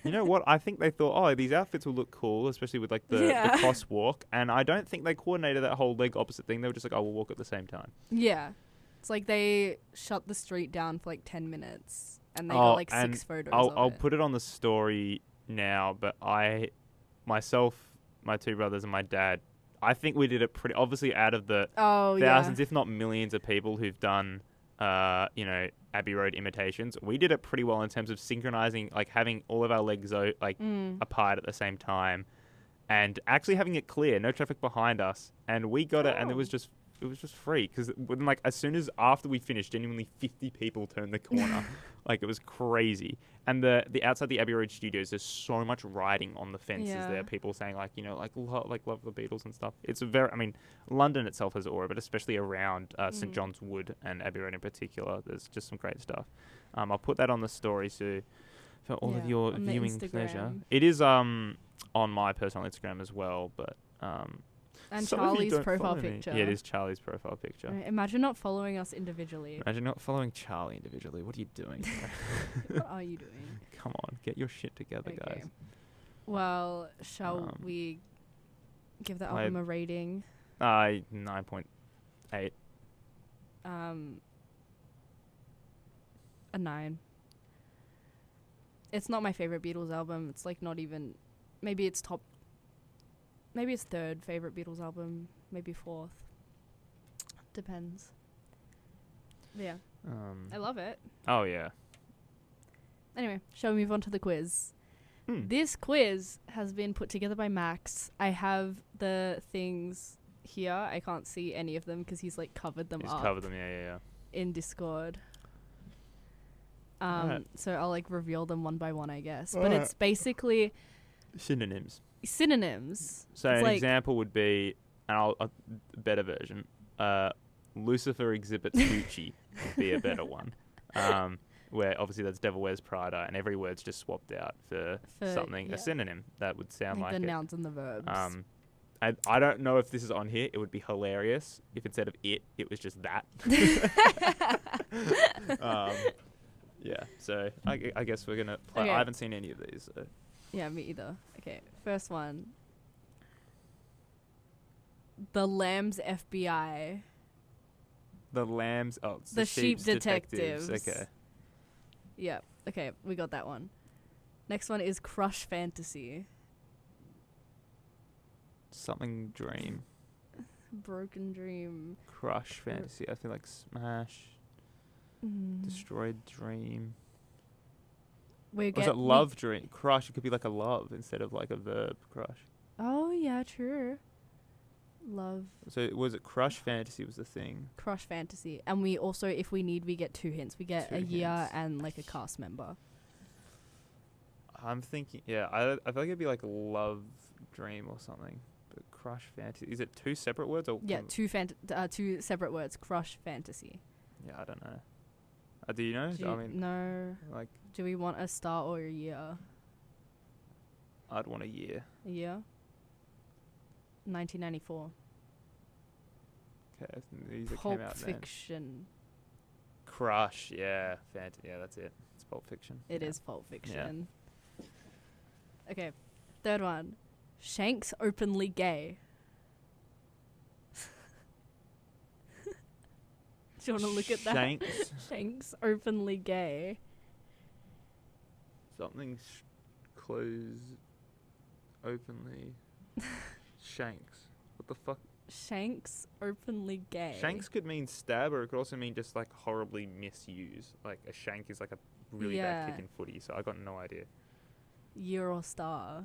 You know what? I think they thought, oh, these outfits will look cool, especially with like the crosswalk. And I don't think they coordinated that whole leg opposite thing. They were just like, oh, we'll walk at the same time. Yeah. It's like they shut the street down for like 10 minutes and they got like 6 photos I'll of it. put it on the story now, but myself, my two brothers and my dad, I think we did it pretty, obviously out of the thousands, if not millions of people who've done, Abbey Road imitations, we did it pretty well in terms of synchronizing, like having all of our legs apart at the same time and actually having it clear, no traffic behind us. And we got it and it was just free because like as soon as after we finished, genuinely 50 people turned the corner. Like it was crazy. And the outside the Abbey Road studios, there's so much writing on the fences there. People saying like, love the Beatles and stuff. It's London itself has aura, but especially around St John's Wood and Abbey Road in particular, there's just some great stuff. I'll put that on the story so for all of your viewing pleasure. It is on my personal Instagram as well, but and Charlie's profile picture. Yeah, it is Charlie's profile picture. Right, imagine not following us individually. Imagine not following Charlie individually. What are you doing? What are you doing? Come on, get your shit together, guys. Well, shall we give the album a rating? 9.8. A 9. It's not my favorite Beatles album. It's like not even... Maybe it's third favorite Beatles album. Maybe fourth. Depends. But yeah. I love it. Oh, yeah. Anyway, shall we move on to the quiz? This quiz has been put together by Max. I have the things here. I can't see any of them because he's like covered them up. He's covered them, yeah. In Discord. Right. So I'll like reveal them one by one, I guess. But it's basically synonyms. It's So an like example would be, and a better version, Lucifer exhibits Gucci would be a better one. Where obviously that's Devil Wears Prada, and every word's just swapped out for something, a synonym that would sound like the it. nouns and the verbs. I don't know if this is on here. It would be hilarious if instead of it was just that. Yeah, so I guess we're going to play. Okay. I haven't seen any of these. So. Yeah, me either. Okay, first one. The Lambs FBI. The Lambs... Oh, it's the Sheep Detectives. Okay. Yeah, okay, we got that one. Next one is Crush Fantasy. Something Dream. Broken Dream. Crush Fantasy. I feel like Smash. Destroyed Dream. Was it Love Dream? Crush, it could be like a love instead of like a verb. Crush. Oh, yeah, true. Love. So was it Crush Fantasy was the thing? Crush Fantasy. And we also, if we need, we get 2 hints. We get a year and like a cast member. I'm thinking, I feel like it'd be like Love Dream or something. But Crush Fantasy. Is it 2 separate words? Or yeah, 2 separate words. Crush Fantasy. Yeah, I don't know. Do you know? No. Like, do we want a star or a year? I'd want a year. A year? 1994. Okay, these that Pulp came out Fiction. Then. Crush, yeah, yeah, that's it. It's Pulp Fiction. It is Pulp Fiction. Yeah. Okay, third one. Shank's Openly Gay. you want to look at that? Shanks. Shanks openly gay. Something closed openly. Shanks. What the fuck? Shanks openly gay. Shanks could mean stab, or it could also mean just like horribly misuse. Like a shank is like a really bad kick in footy, so I got no idea. Year or star?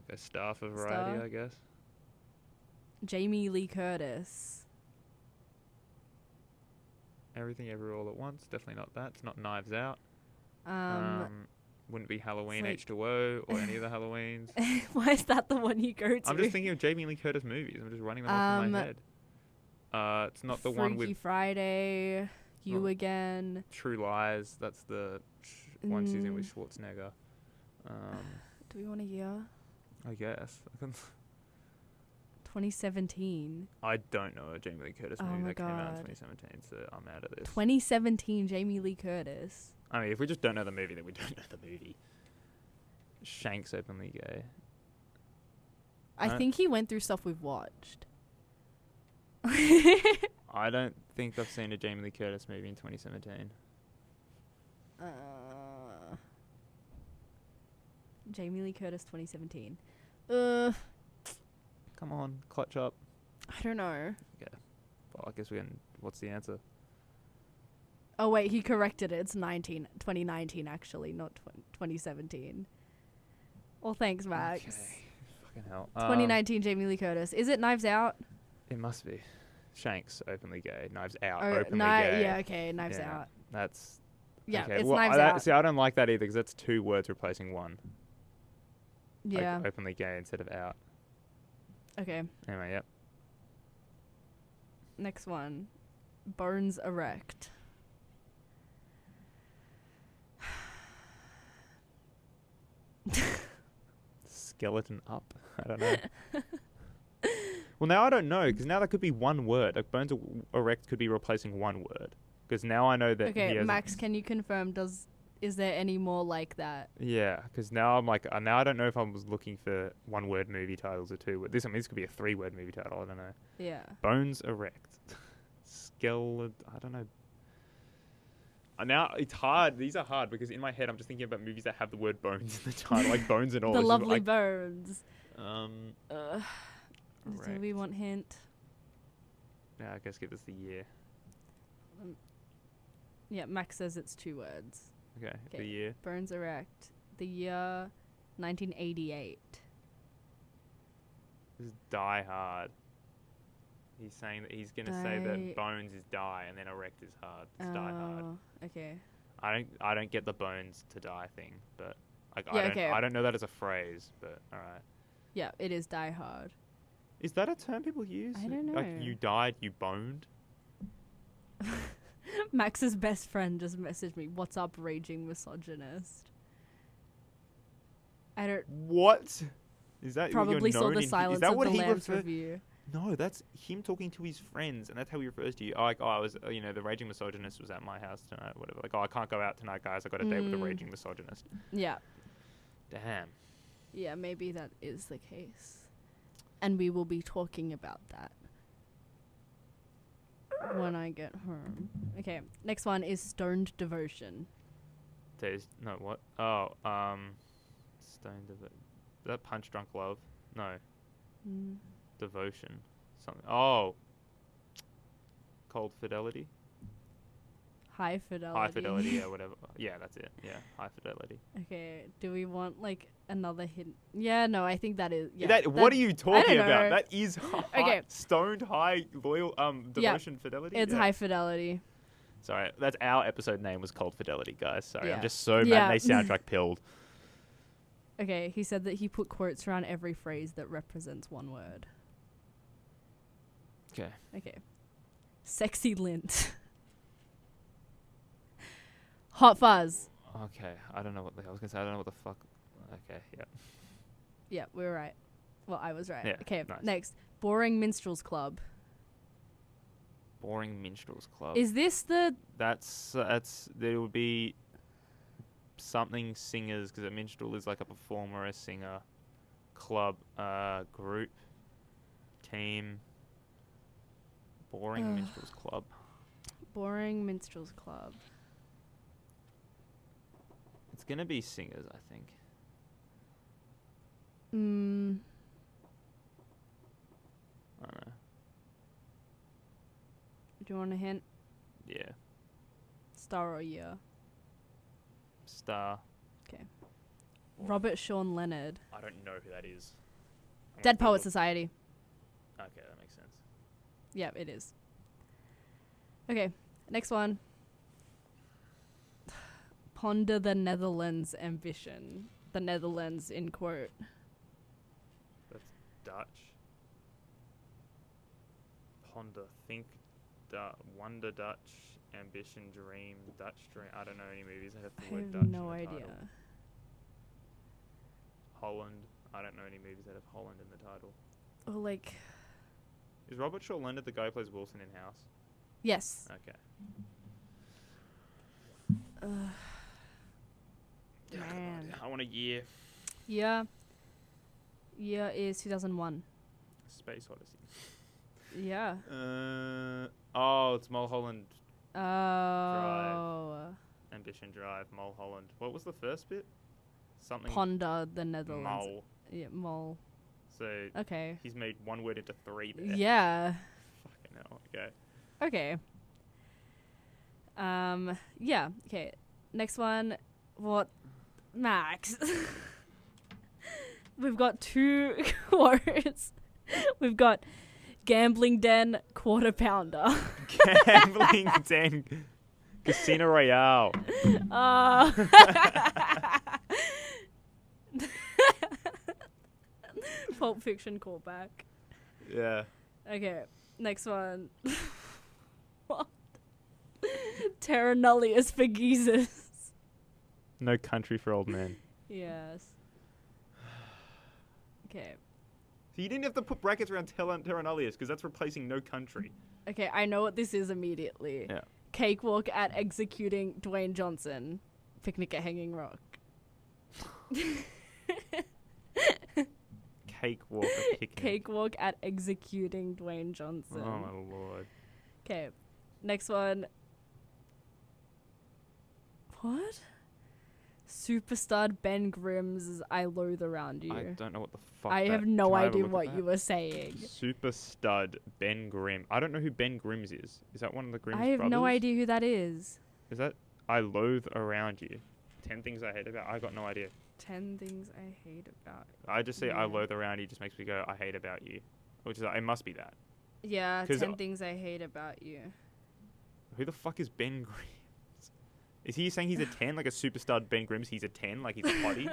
Go star for variety, Star. I guess. Jamie Lee Curtis. Everything Everywhere All at Once. Definitely not that. It's not Knives Out. Wouldn't be Halloween like- H2O or any of the Halloweens. Why is that the one you go to? I'm just thinking of Jamie Lee Curtis movies. I'm just running them off in my head. It's not the one Freaky with Friday. You Oh. Again. True Lies. That's the one season with Schwarzenegger. Do we want a year? I guess. 2017. I don't know a Jamie Lee Curtis Oh movie my that came out in God. 2017, so I'm out of this. 2017 Jamie Lee Curtis. I mean, if we just don't know the movie, then we don't know the movie. Shanks openly gay. I think he went through stuff we've watched. I don't think I've seen a Jamie Lee Curtis movie in 2017. Jamie Lee Curtis 2017. Come on, clutch up. I don't know. Well, I guess we can. What's the answer? Oh wait, he corrected it. It's 2019 actually, not 2017. Well, thanks, Max. Okay. Fucking hell. 2019 Jamie Lee Curtis. Is it Knives Out? It must be. Shanks openly gay. Knives Out Or openly gay. Yeah, okay, Knives Yeah, Out. That's. Yeah, okay. it's Well, Knives Out. See, I don't like that either because that's two words replacing one. Yeah. Like openly gay instead of out. Okay. Anyway, yep. Next one. Bones Erect. Skeleton up. I don't know. Well, now I don't know because now that could be one word. Like bones erect could be replacing one word. Because now I know that. Okay, he has Max, can you confirm? Is there any more like that? Yeah, because now I'm like, now I don't know if I was looking for one-word movie titles or two. This could be a three-word movie title. I don't know. Yeah. Bones erect. Skeleton. I don't know. Now it's hard. These are hard because in my head I'm just thinking about movies that have the word bones in the title, like Bones and all. The It's just Lovely like, Bones. Do erect. we want hint? Yeah, I guess give us the year. Yeah, Max says it's 2 words. Okay, the 'Kay. year. Bones Erect. The year 1988. This is Die Hard. He's saying that he's gonna say that bones is die and then erect is hard. It's Die Hard. Okay. I don't get the bones to die thing, but like Yeah, okay. I don't know that as a phrase, but all right. Yeah, it is Die Hard. Is that a term people use? I don't know. Like you died, you boned. Max's best friend just messaged me, "What's up, raging misogynist?" I don't What? Is that probably you're saw known the in- silence is that of what the he Lambs refer- review. No, that's him talking to his friends, and that's how he refers to you. Oh, like, I was, the raging misogynist was at my house tonight, whatever. Like, I can't go out tonight, guys. I got a date with a raging misogynist. Yeah. Damn. Yeah, maybe that is the case. And we will be talking about that when I get home. Okay, next one is Stoned Devotion. No, what? Oh, Stoned Devotion. Is that Punch Drunk Love? No. Devotion. Something. Oh. Cold Fidelity? High Fidelity. High Fidelity, yeah, whatever. Yeah, that's it. Yeah, High Fidelity. Okay, do we want like another hint? Yeah, no, I think that is. Yeah, What are you talking know. about? That is high, Okay. Stoned High Loyal Devotion Fidelity. It's Yeah. High Fidelity. Sorry, that's our episode name was Cold Fidelity, guys. Sorry, Yeah. I'm just so Yeah. mad they soundtrack pilled. Okay, he said that he put quotes around every phrase that represents one word. Okay. Okay. Sexy Lint. Hot Fuzz. Okay, I don't know what I was gonna say. I don't know what the fuck. Okay, yeah. Yeah, we were right. Well, I was right. Yeah, Okay, nice. next. Boring Minstrels Club. Boring Minstrels Club. Is this the... That's there would be something singers because a minstrel is like a performer, a singer, club, group, team. Boring Minstrels Club. Boring Minstrels Club. It's gonna be singers, I think. I don't know. Do you want a hint? Yeah. Star or year? Star. Robert Sean Leonard. I don't know who that is. Dead Poet Society. Okay, that makes sense. Yeah, it is. Okay, next one. Ponder the Netherlands ambition. The Netherlands in quote. That's Dutch. Ponder, think, wonder, Dutch, ambition, dream, Dutch dream. I don't know any movies that have the I word have Dutch no in the idea. title. Holland. I don't know any movies that have Holland in the title. Or like, Is Robert Shaw Leonard the guy who plays Wilson in House? yes. Okay. Yeah, I got no Man. idea. I want a year. Year is 2001. Space Odyssey. Yeah. Oh, it's Mulholland Oh. Ambition Drive, Mulholland. What was the first bit? Something. Ponder the Netherlands. Mole. Yeah, mole. So Okay. he's made one word into three there. Yeah. Fucking hell. Okay. Okay. Yeah. Okay. Next one. What? Max. We've got two quotes. We've got Gambling Den, Quarter Pounder. Gambling Den. Casino Royale. Pulp Fiction callback. Yeah. Okay, next one. What? Terra Nullius for geezers. No Country for Old Men. Yes. Okay. So you didn't have to put brackets around Terra Nullius because that's replacing No Country. Okay, I know what this is immediately. Yeah. Cakewalk at Executing Dwayne Johnson. Picnic at Hanging Rock. Cakewalk a picnic. Cakewalk at Executing Dwayne Johnson. Oh my lord. Okay, next one. What? Superstar Ben Grimm's I Loathe Around You. I don't know what the fuck. I have no idea what you were saying. Super stud Ben Grimm. I don't know who Ben Grimm's is. Is that one of the Grimm's I have brothers? no idea who that is. Is that I Loathe Around You? 10 Things I Hate About. I got no idea. 10 Things I Hate About. I just say I Yeah. Loathe Around You just makes me go I hate about you, which is it must be that. Yeah, 'Cause 10 Things I Hate About You. Who the fuck is Ben Grimm? Is he saying he's a 10, like a superstar Ben Grimm's? He's a 10, like he's a potty?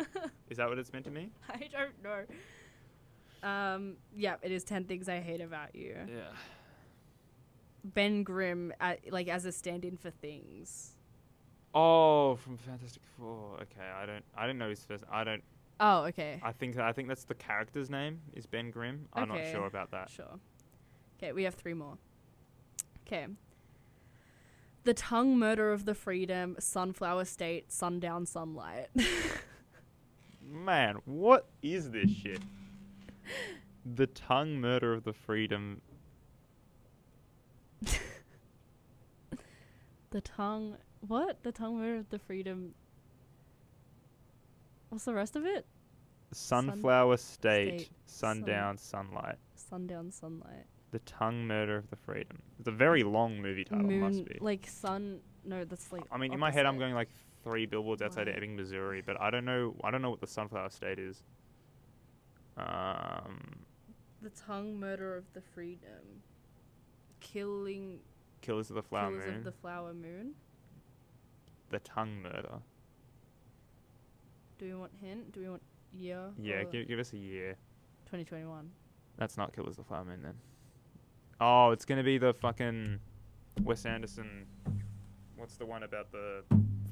Is that what it's meant to mean? I don't know. Yeah, it is 10 Things I Hate About You. Yeah. Ben Grimm, like as a stand-in for things. Oh, from Fantastic Four. Okay, I don't know his first. Oh, okay. I think that's the character's name is Ben Grimm. I'm not Okay. sure about that. Sure. Okay, we have 3 more. Okay. The Tongue Murder of the Freedom, Sunflower State, Sundown Sunlight. Man, what is this shit? The Tongue Murder of the Freedom. The Tongue... What? The Tongue Murder of the Freedom... What's the rest of it? Sunflower State, State, Sundown Sunlight. Sundown Sunlight. The Tongue Murder of the Freedom. It's a very long movie title, Moon... must be. Like sun... No, that's like... I mean, in my head, I'm opposite. going like 3 billboards outside of Right. Ebbing, Missouri, but I don't know what the Sunflower State is. The Tongue Murder of the Freedom. Killing... Killers of the Flower Killers Moon. of the Flower Moon. The Tongue Murder. Do we want hint? Do we want year? Yeah, or give us a year. 2021. That's not Killers of the Flower Moon then. Oh, it's gonna be the fucking Wes Anderson. What's the one about the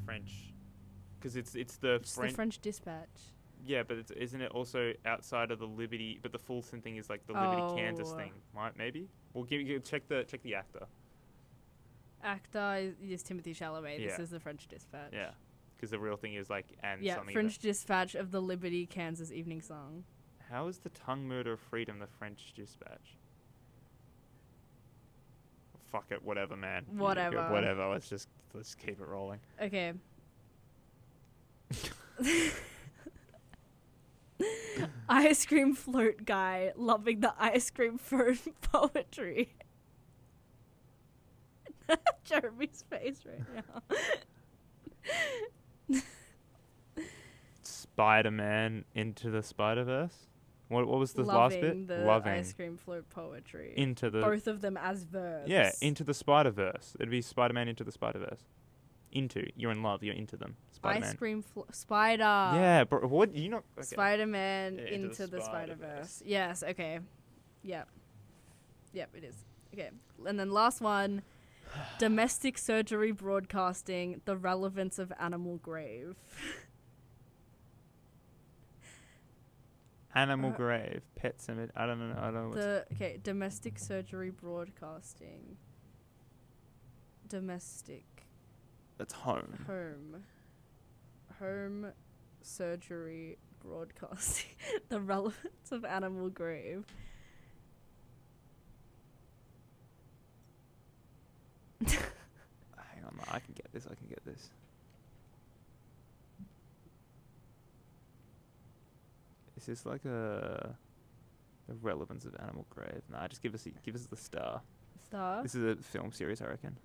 French? Because it's the It's the French Dispatch. Yeah, but isn't it also outside of the Liberty? But the Fulton thing is like the Liberty, Kansas Oh. thing, right? Maybe. We'll check the actor. Actor is Timothy Chalamet. This Yeah. is the French Dispatch. Yeah, because the real thing is like Yeah, something. French Dispatch of the Liberty, Kansas Evening Song. How is the Tongue Murder of Freedom the French Dispatch? fuck it, whatever, man. Whatever. Whatever. Let's keep it rolling. Okay. Ice cream float guy loving the ice cream float poetry. Jeremy's face right now. Spider-Man into the Spider-Verse. What was the last bit? The Loving ice cream float poetry. into the Both of them as verbs. yeah into the Spider-Verse. It'd be Spider-Man into the Spider-Verse. Into, you're in love. You're into them. Spider-Man. Ice cream spider. Yeah, bro. What you not? Okay. Spider-Man Yeah, into the Spider-Verse. Yes. Okay. Yep. Yep. It is. Okay. And then last one. Domestic surgery broadcasting, the relevance of animal grave. Animal grave, pet cemetery. I don't know. Okay, domestic surgery broadcasting. Domestic. That's home. Home surgery broadcasting, the relevance of animal grave. Hang on, I can get this. Is this like the relevance of animal grave? Nah, just give us the star. Star. This is a film series, I reckon.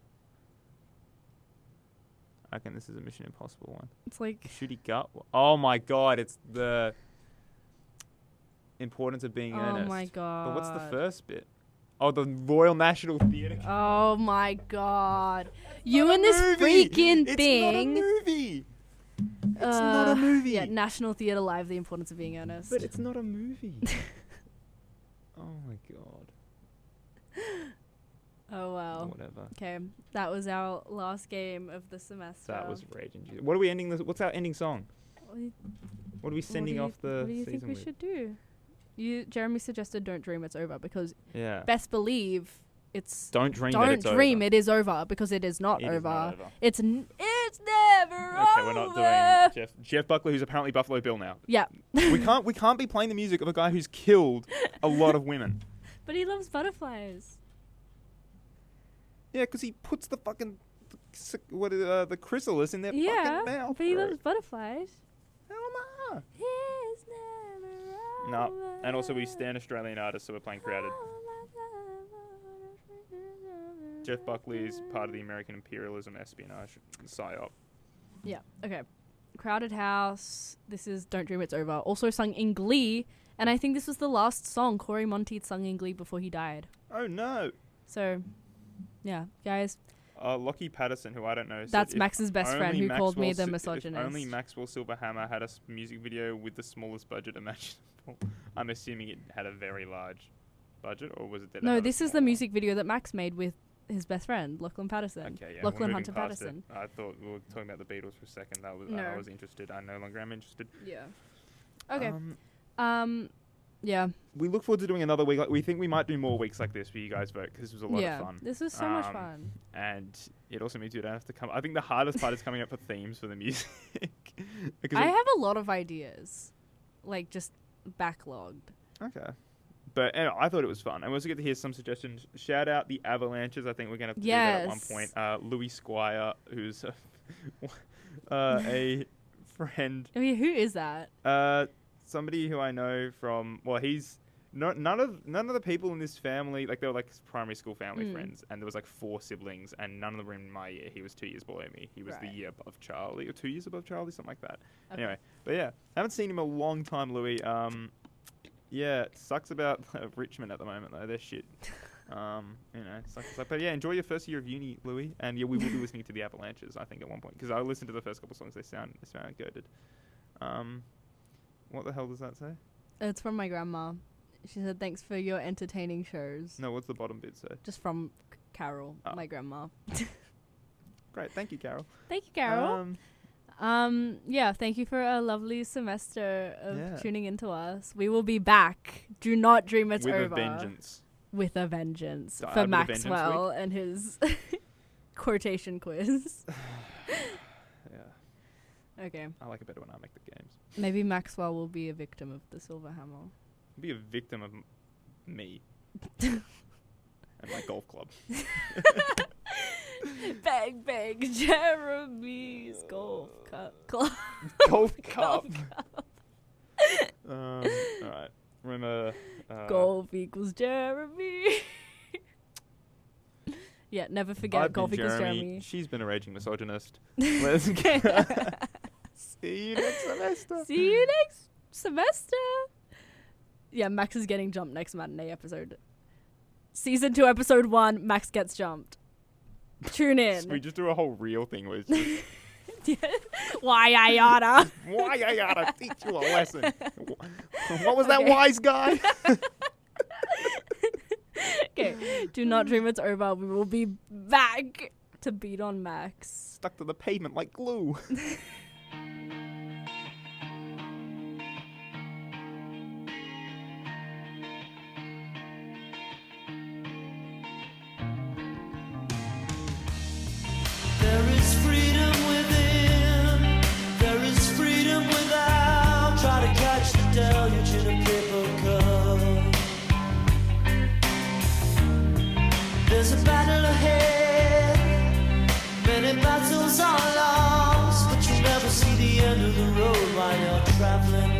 This is a Mission Impossible one. It's like Shooty gut. Oh my god! It's the importance of being earnest. Oh my god. But what's the first bit? Oh, the Royal National Theatre. Oh my god. You and this freaking thing. It's not a movie. It's not a movie. Yeah, National Theatre Live, The Importance of Being Earnest. But it's not a movie. Oh my god. Oh wow. Whatever. Okay, that was our last game of the semester. That was raging. What are we ending this? What's our ending song? What are we sending off the What do you season think we with? should do? Jeremy suggested "Don't Dream It's Over" because Yeah. best believe it's Don't dream. don't that it's dream over. it is over because it is not It over. is not over. It's never over. Okay, we're not doing Jeff Buckley, who's apparently Buffalo Bill now. Yeah, we can't be playing the music of a guy who's killed a lot of women. but he loves butterflies. Yeah, because he puts the fucking the chrysalis in their fucking mouth. but he bro. loves butterflies. Hell nah. It's never No, over. and also we stand Australian artists, so we're playing crowded. Jeff Buckley is part of the American imperialism espionage psyop. Yeah, okay. Crowded House. This is Don't Dream It's Over. Also sung in Glee. And I think this was the last song Corey Monteith sung in Glee before he died. Oh no. So, yeah, guys. Lockie Patterson, who I don't know. That's said, Max's best friend who called me the misogynist. If only Maxwell Silverhammer had a music video with the smallest budget imaginable. I'm assuming it had a very large budget, or was it that? No, this is the music video that Max made with his best friend, Lachlan Patterson. Okay, yeah. Lachlan we're Hunter moving past Patterson. it. I thought we were talking about the Beatles for a second. That was No. I was interested. I no longer am interested. Yeah. Okay. Um, Yeah. we look forward to doing another week. We think we might do more weeks like this for you guys vote because this was a lot of fun. This was so much fun. And it also means you don't have to come. I think the hardest part is coming up with themes for the music. Because I have a lot of ideas, like just backlogged. Okay. But anyway, I thought it was fun. And we also get to hear some suggestions. Shout out the Avalanches. I think we're going to have to do that at one point. Louis Squire, who's a friend. I mean, who is that? Somebody who I know from, well, he's none of the people in this family, like they were like primary school family friends, and there was like 4 siblings, and none of them were in my year. He was 2 years below me. He was the year above Charlie, or 2 years above Charlie, something like that. Okay. Anyway, but yeah, haven't seen him in a long time, Louis. Yeah, it sucks about Richmond at the moment though. They're shit. Sucks. But yeah, enjoy your first year of uni, Louis, and yeah, we will be listening to the Avalanches. I think at one point because I listened to the first couple songs. They sound goated. What the hell does that say? It's from my grandma. She said, "Thanks for your entertaining shows." No, what's the bottom bit say? Just from Carol, my grandma. Great, thank you, Carol. Thank you, Carol. Yeah, thank you for a lovely semester of tuning into us. We will be back. Do not dream it's over. With a vengeance. With a vengeance. So for Maxwell and his quotation quiz. Yeah. Okay. I like it better when I make the games. Maybe Maxwell will be a victim of the Silver Hammer. Be a victim of me. And my golf club. Bang, bang, Jeremy's golf club. Golf cup. All right. Remember. Golf equals Jeremy. Yeah, never forget I've golf been equals Jeremy. Jeremy. She's been a raging misogynist. Let's go. See you next semester. See you next semester. Yeah, Max is getting jumped next Matinee episode. Season 2, episode 1, Max gets jumped. Tune in. We just do a whole real thing where it's just, Why I oughta. why I gotta teach you a lesson. What was that wise guy? Okay, do not dream it's over. We will be back to beat on Max. Stuck to the pavement like glue. There is freedom within, there is freedom without. Try to catch the deluge in a paper cup. There's a battle ahead, many battles are lost, but you never see the end of the road while you're traveling